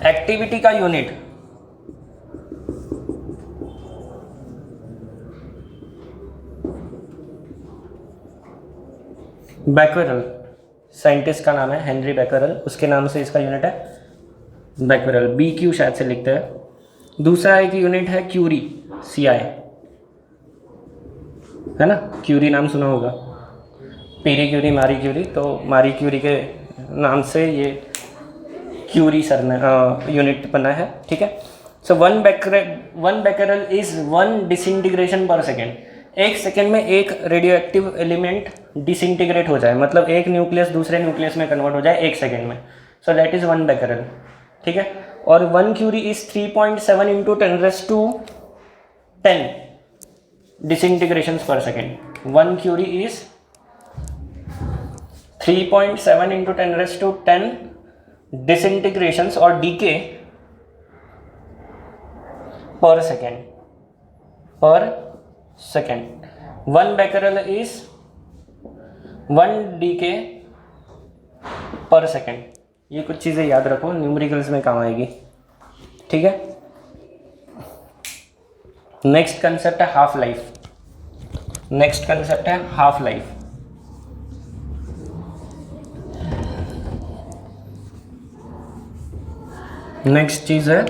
एक्टिविटी का यूनिट बैक्वेरल, साइंटिस्ट का नाम है हेनरी बैक्वेरल, उसके नाम से इसका यूनिट है बैक्वेरल, BQ शायद से लिखते हैं। दूसरा एक यूनिट है क्यूरी, CI, है ना, क्यूरी नाम सुना होगा, पीरी क्यूरी, मारी क्यूरी, तो मारी क्यूरी के नाम से ये क्यूरी सर ने यूनिट बना है, ठीक है। सो 1 becquerel is 1 disintegration per second, एक सेकेंड में एक रेडियो एक्टिव एलिमेंट डिसइंटीग्रेट हो जाए, मतलब एक न्यूक्लियस दूसरे न्यूक्लियस में कन्वर्ट हो जाए एक सेकेंड में, सो दैट इज 1 becquerel, ठीक है। और 1 curie is 3.7 into 10 disintegration per second. 1 curie is 3.7 into 10 disintegrations और decay per second. 1 becquerel is 1 decay per second. ये कुछ चीज़ें याद रखो, न्यूमेरिकल्स में काम आएगी, ठीक है। नेक्स्ट कंसेप्ट है हाफ लाइफ। नेक्स्ट कंसेप्ट है हाफ लाइफ। नेक्स्ट चीज है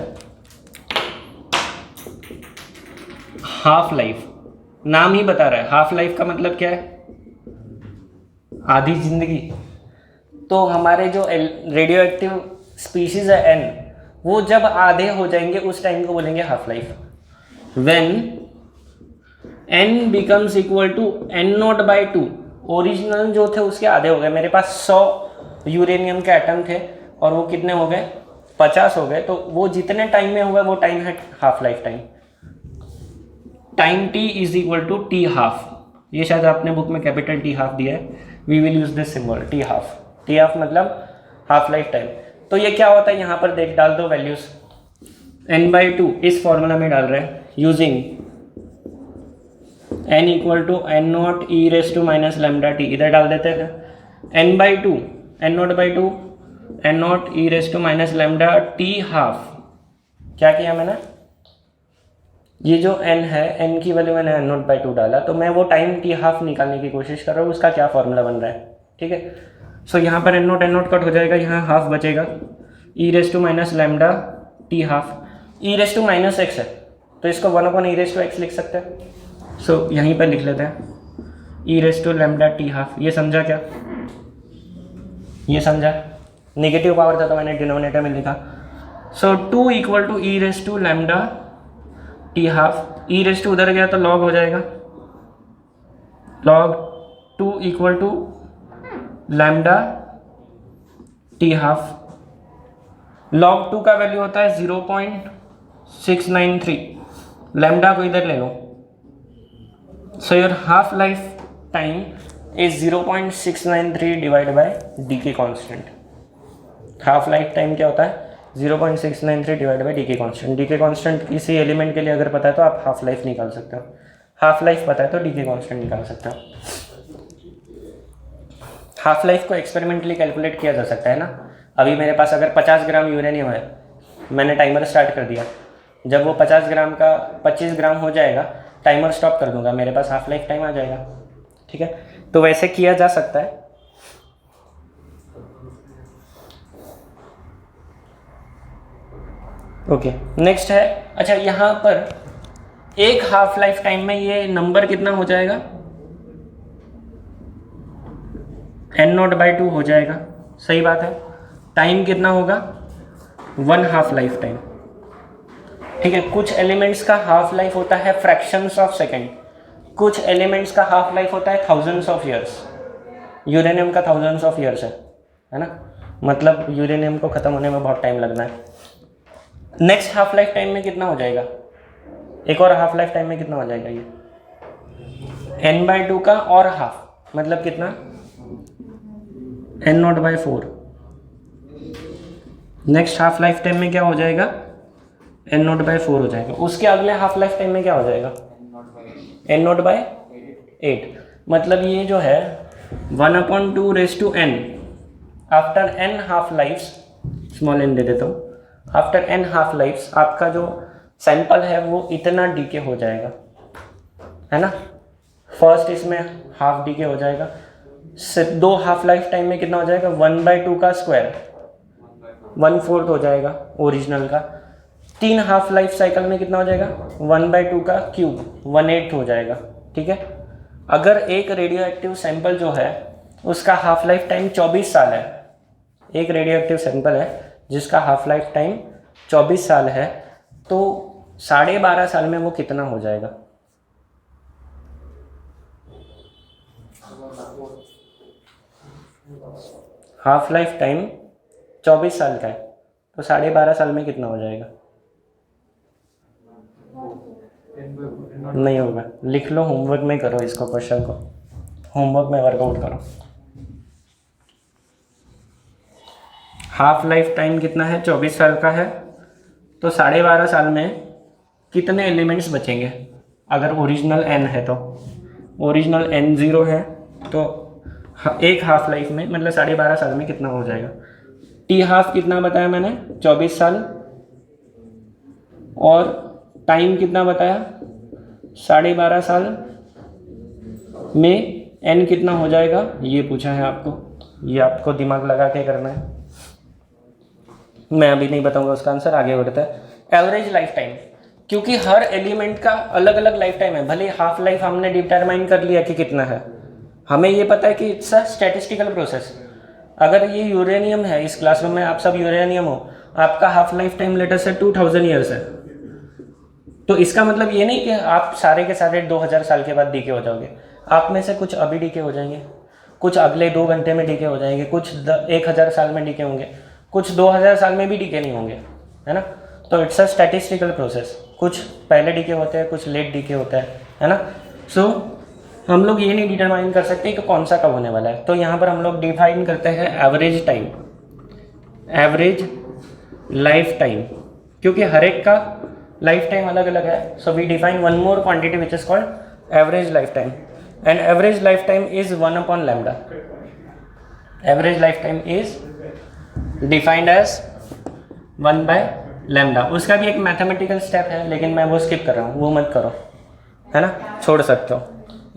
हाफ लाइफ। नाम ही बता रहा है, हाफ लाइफ का मतलब क्या है? आधी जिंदगी। तो हमारे जो रेडियो एक्टिव स्पीशीज है एन, वो जब आधे हो जाएंगे उस टाइम को बोलेंगे half life. When N becomes equal to N naught by two, original जो थे उसके आधे हो गए। मेरे पास 100 यूरेनियम के एटम थे और वो कितने हो गए? 50 हो गए। तो वो जितने टाइम में हुआ वो टाइम है half life time. Time T is equal to T half. ये शायद आपने बुक में कैपिटल टी हाफ दिया है, we will use this symbol T half. T half मतलब हाफ लाइफ टाइम। तो ये क्या होता है, यहाँ पर देख डाल दो वैल्यूज। n/2 इस फॉर्मूला में डाल रहे हैं using n equal to N naught E raise to minus lambda T. इधर डाल देते हैं n/2 N naught by two N naught E raise to minus lambda T half. क्या किया मैंने? ये जो n है, n की वैल्यू मैंने एन नॉट बाई टू डाला, तो मैं वो टाइम टी हाफ निकालने की कोशिश कर रहा हूँ। उसका क्या फॉर्मूला बन रहा है, ठीक है। सो यहाँ पर एन नॉट कट हो जाएगा, यहाँ हाफ बचेगा। E raise to minus lambda T half. E raise to minus x है तो इसको 1/e⁻x लिख सकते हैं। सो यहीं पर लिख लेते हैं e raise to lambda T half. ये समझा क्या? ये समझा? नेगेटिव पावर था तो मैंने डिनोमिनेटर में लिखा। So 2 equal to E raise to lambda T half. E raise to उधर गया तो लॉग हो जाएगा, log 2 equal to lambda T half. Log 2 का वैल्यू होता है 0.693। लैम्डा को इधर ले लो। So your half life time is 0.693 divide by decay constant. Half life time क्या होता है? 0.693 divide by decay constant. Decay constant किसी एलिमेंट के लिए अगर पता है तो आप हाफ लाइफ निकाल सकते हो। हाफ लाइफ पता है तो डी के कॉन्स्टेंट निकाल सकते हो। हाफ लाइफ को एक्सपेरिमेंटली कैलकुलेट किया जा सकता है ना। अभी मेरे पास अगर 50 ग्राम यूरेनियम है, मैंने टाइमर स्टार्ट कर दिया, जब वो 50 ग्राम का 25 ग्राम हो जाएगा टाइमर स्टॉप कर दूंगा, मेरे पास हाफ लाइफ टाइम आ जाएगा, ठीक है। तो वैसे किया जा सकता है। ओके, नेक्स्ट है, अच्छा यहाँ पर एक हाफ लाइफ टाइम में ये नंबर कितना हो जाएगा? n0/2 हो जाएगा, सही बात है। टाइम कितना होगा? 1 हाफ लाइफ टाइम, ठीक है। कुछ एलिमेंट्स का हाफ लाइफ होता है फ्रैक्शंस ऑफ सेकेंड, कुछ एलिमेंट्स का हाफ लाइफ होता है थाउजेंड्स ऑफ ईयर्स। यूरेनियम का थाउजेंड्स ऑफ ईयर्स है ना, मतलब यूरेनियम को ख़त्म होने में बहुत टाइम लगना है। नेक्स्ट हाफ लाइफ टाइम में कितना हो जाएगा? एक और हाफ लाइफ टाइम में कितना हो जाएगा? ये n/2 का और हाफ, मतलब कितना? n0/4। Next half life time में क्या हो जाएगा? n0/4 हो जाएगा। उसके अगले हाफ लाइफ टाइम में क्या हो जाएगा? n0/8। मतलब ये जो है 1/2 raise to n after n half lives, small n दे देता हूँ, आफ्टर n हाफ लाइफ्स आपका जो सैंपल है वो इतना डीके हो जाएगा, है ना। फर्स्ट इसमें हाफ डीके हो जाएगा, 2 हाफ लाइफ टाइम में कितना हो जाएगा? 1/2 का स्क्वायर 1/4 हो जाएगा ओरिजिनल का। 3 हाफ लाइफ साइकिल में कितना हो जाएगा? 1/2 का क्यूब 1/8 हो जाएगा, ठीक है। अगर एक रेडियो एक्टिव सैंपल जो है उसका हाफ लाइफ टाइम 24 साल है, एक रेडियो एक्टिव सैंपल है जिसका हाफ लाइफ टाइम 24 साल है, तो 12.5 साल में वो कितना हो जाएगा? हाफ लाइफ टाइम 24 साल का है तो 12.5 साल में कितना हो जाएगा? नहीं होगा, लिख लो, होमवर्क में करो इसको, क्वेश्चन को होमवर्क में वर्कआउट करो। हाफ लाइफ टाइम कितना है? 24 साल का है, तो 12.5 साल में कितने एलिमेंट्स बचेंगे? अगर ओरिजिनल n है तो ओरिजिनल n 0 है तो एक हाफ लाइफ में मतलब 12.5 साल में कितना हो जाएगा? टी हाफ कितना बताया मैंने? 24 साल। और टाइम कितना बताया? 12.5 साल में n कितना हो जाएगा ये पूछा है आपको, ये आपको दिमाग लगा के करना है, मैं अभी नहीं बताऊंगा उसका आंसर, आगे बढ़ता है। एवरेज लाइफ टाइम, क्योंकि हर एलिमेंट का अलग अलग लाइफ टाइम है, भले हाफ लाइफ हमने डिटरमाइन कर लिया कि कितना है, हमें ये पता है कि इट्स अ स्टैटिस्टिकल प्रोसेस। अगर ये यूरेनियम है, इस क्लासरूम में आप सब यूरेनियम हो, आपका हाफ लाइफ टाइम लेटर से 2000 ईयर्स है, तो इसका मतलब ये नहीं कि आप सारे के सारे 2000 साल के बाद डीके हो जाओगे। आप में से कुछ अभी डीके हो जाएंगे, कुछ अगले 2 घंटे में डीके हो जाएंगे, कुछ 1000 साल में डीके होंगे, कुछ 2000 साल में भी डीके नहीं होंगे, है ना। तो इट्स अ स्टैटिस्टिकल प्रोसेस, कुछ पहले डीके होते हैं, कुछ लेट डीके होता है ना। सो हम लोग ये नहीं डिटरमाइन कर सकते कि कौन सा कब होने वाला है, तो यहाँ पर हम लोग डिफाइन करते हैं average time, average life time, क्योंकि हर एक का लाइफ टाइम अलग अलग है। So we define one more quantity which is called average life time, and average life time is 1/λ। Average life time is defined as 1/λ। उसका भी एक मैथमेटिकल स्टेप है, लेकिन मैं वो स्किप कर रहा हूँ, वो मत करो, है ना, छोड़ सकते हो।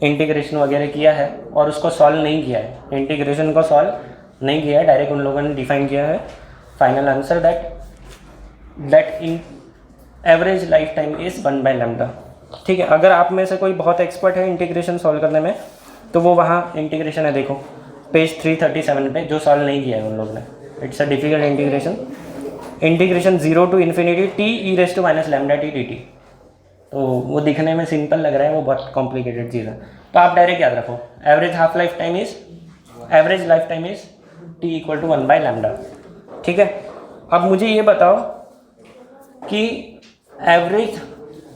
इंटीग्रेशन वगैरह किया है और उसको सॉल्व नहीं किया है, इंटीग्रेशन को सॉल्व नहीं किया है, डायरेक्ट उन लोगों ने डिफाइन किया है। Final answer that in average life time is 1/λ। ठीक है, अगर आप में से कोई बहुत एक्सपर्ट है इंटीग्रेशन सॉल्व करने में, तो वो वहाँ इंटीग्रेशन है, देखो पेज 337 पे, जो सॉल्व नहीं किया है उन लोगों ने। It's a difficult integration 0 to ∞ t e⁻ dt। तो वो दिखने में सिंपल लग रहा है, वो बहुत कॉम्प्लिकेटेड चीज़ है, तो आप डायरेक्ट याद रखो average life time is t = 1/λ। ठीक है, अब मुझे ये बताओ कि एवरेज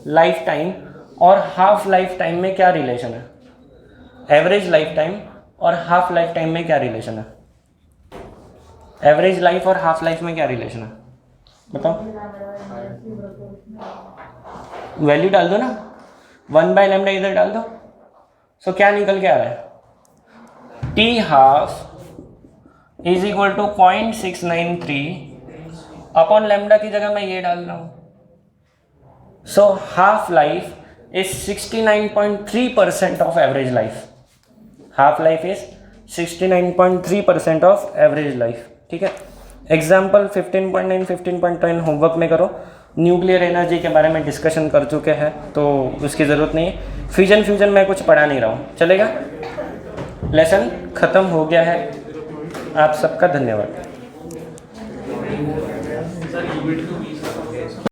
लाइफ टाइम और हाफ लाइफ टाइम में क्या रिलेशन है। एवरेज लाइफ टाइम और हाफ लाइफ टाइम में क्या रिलेशन है, एवरेज लाइफ और हाफ लाइफ में क्या रिलेशन है, बताओ। वैल्यू डाल दो ना, 1/λ इधर डाल दो। सो क्या निकल के आ रहा है, t half is equal to 0.693 upon lambda की जगह मैं ये डाल रहा हूँ। So half life is 69.3% of average life. Half life is 69.3% of average life. ठीक है, एग्जाम्पल 15.9 15.10 होमवर्क में करो। न्यूक्लियर एनर्जी के बारे में डिस्कशन कर चुके हैं, तो उसकी ज़रूरत नहीं है। फ्यूजन मैं कुछ पढ़ा नहीं रहा हूँ, चलेगा। लेसन ख़त्म हो गया है। आप सबका धन्यवाद।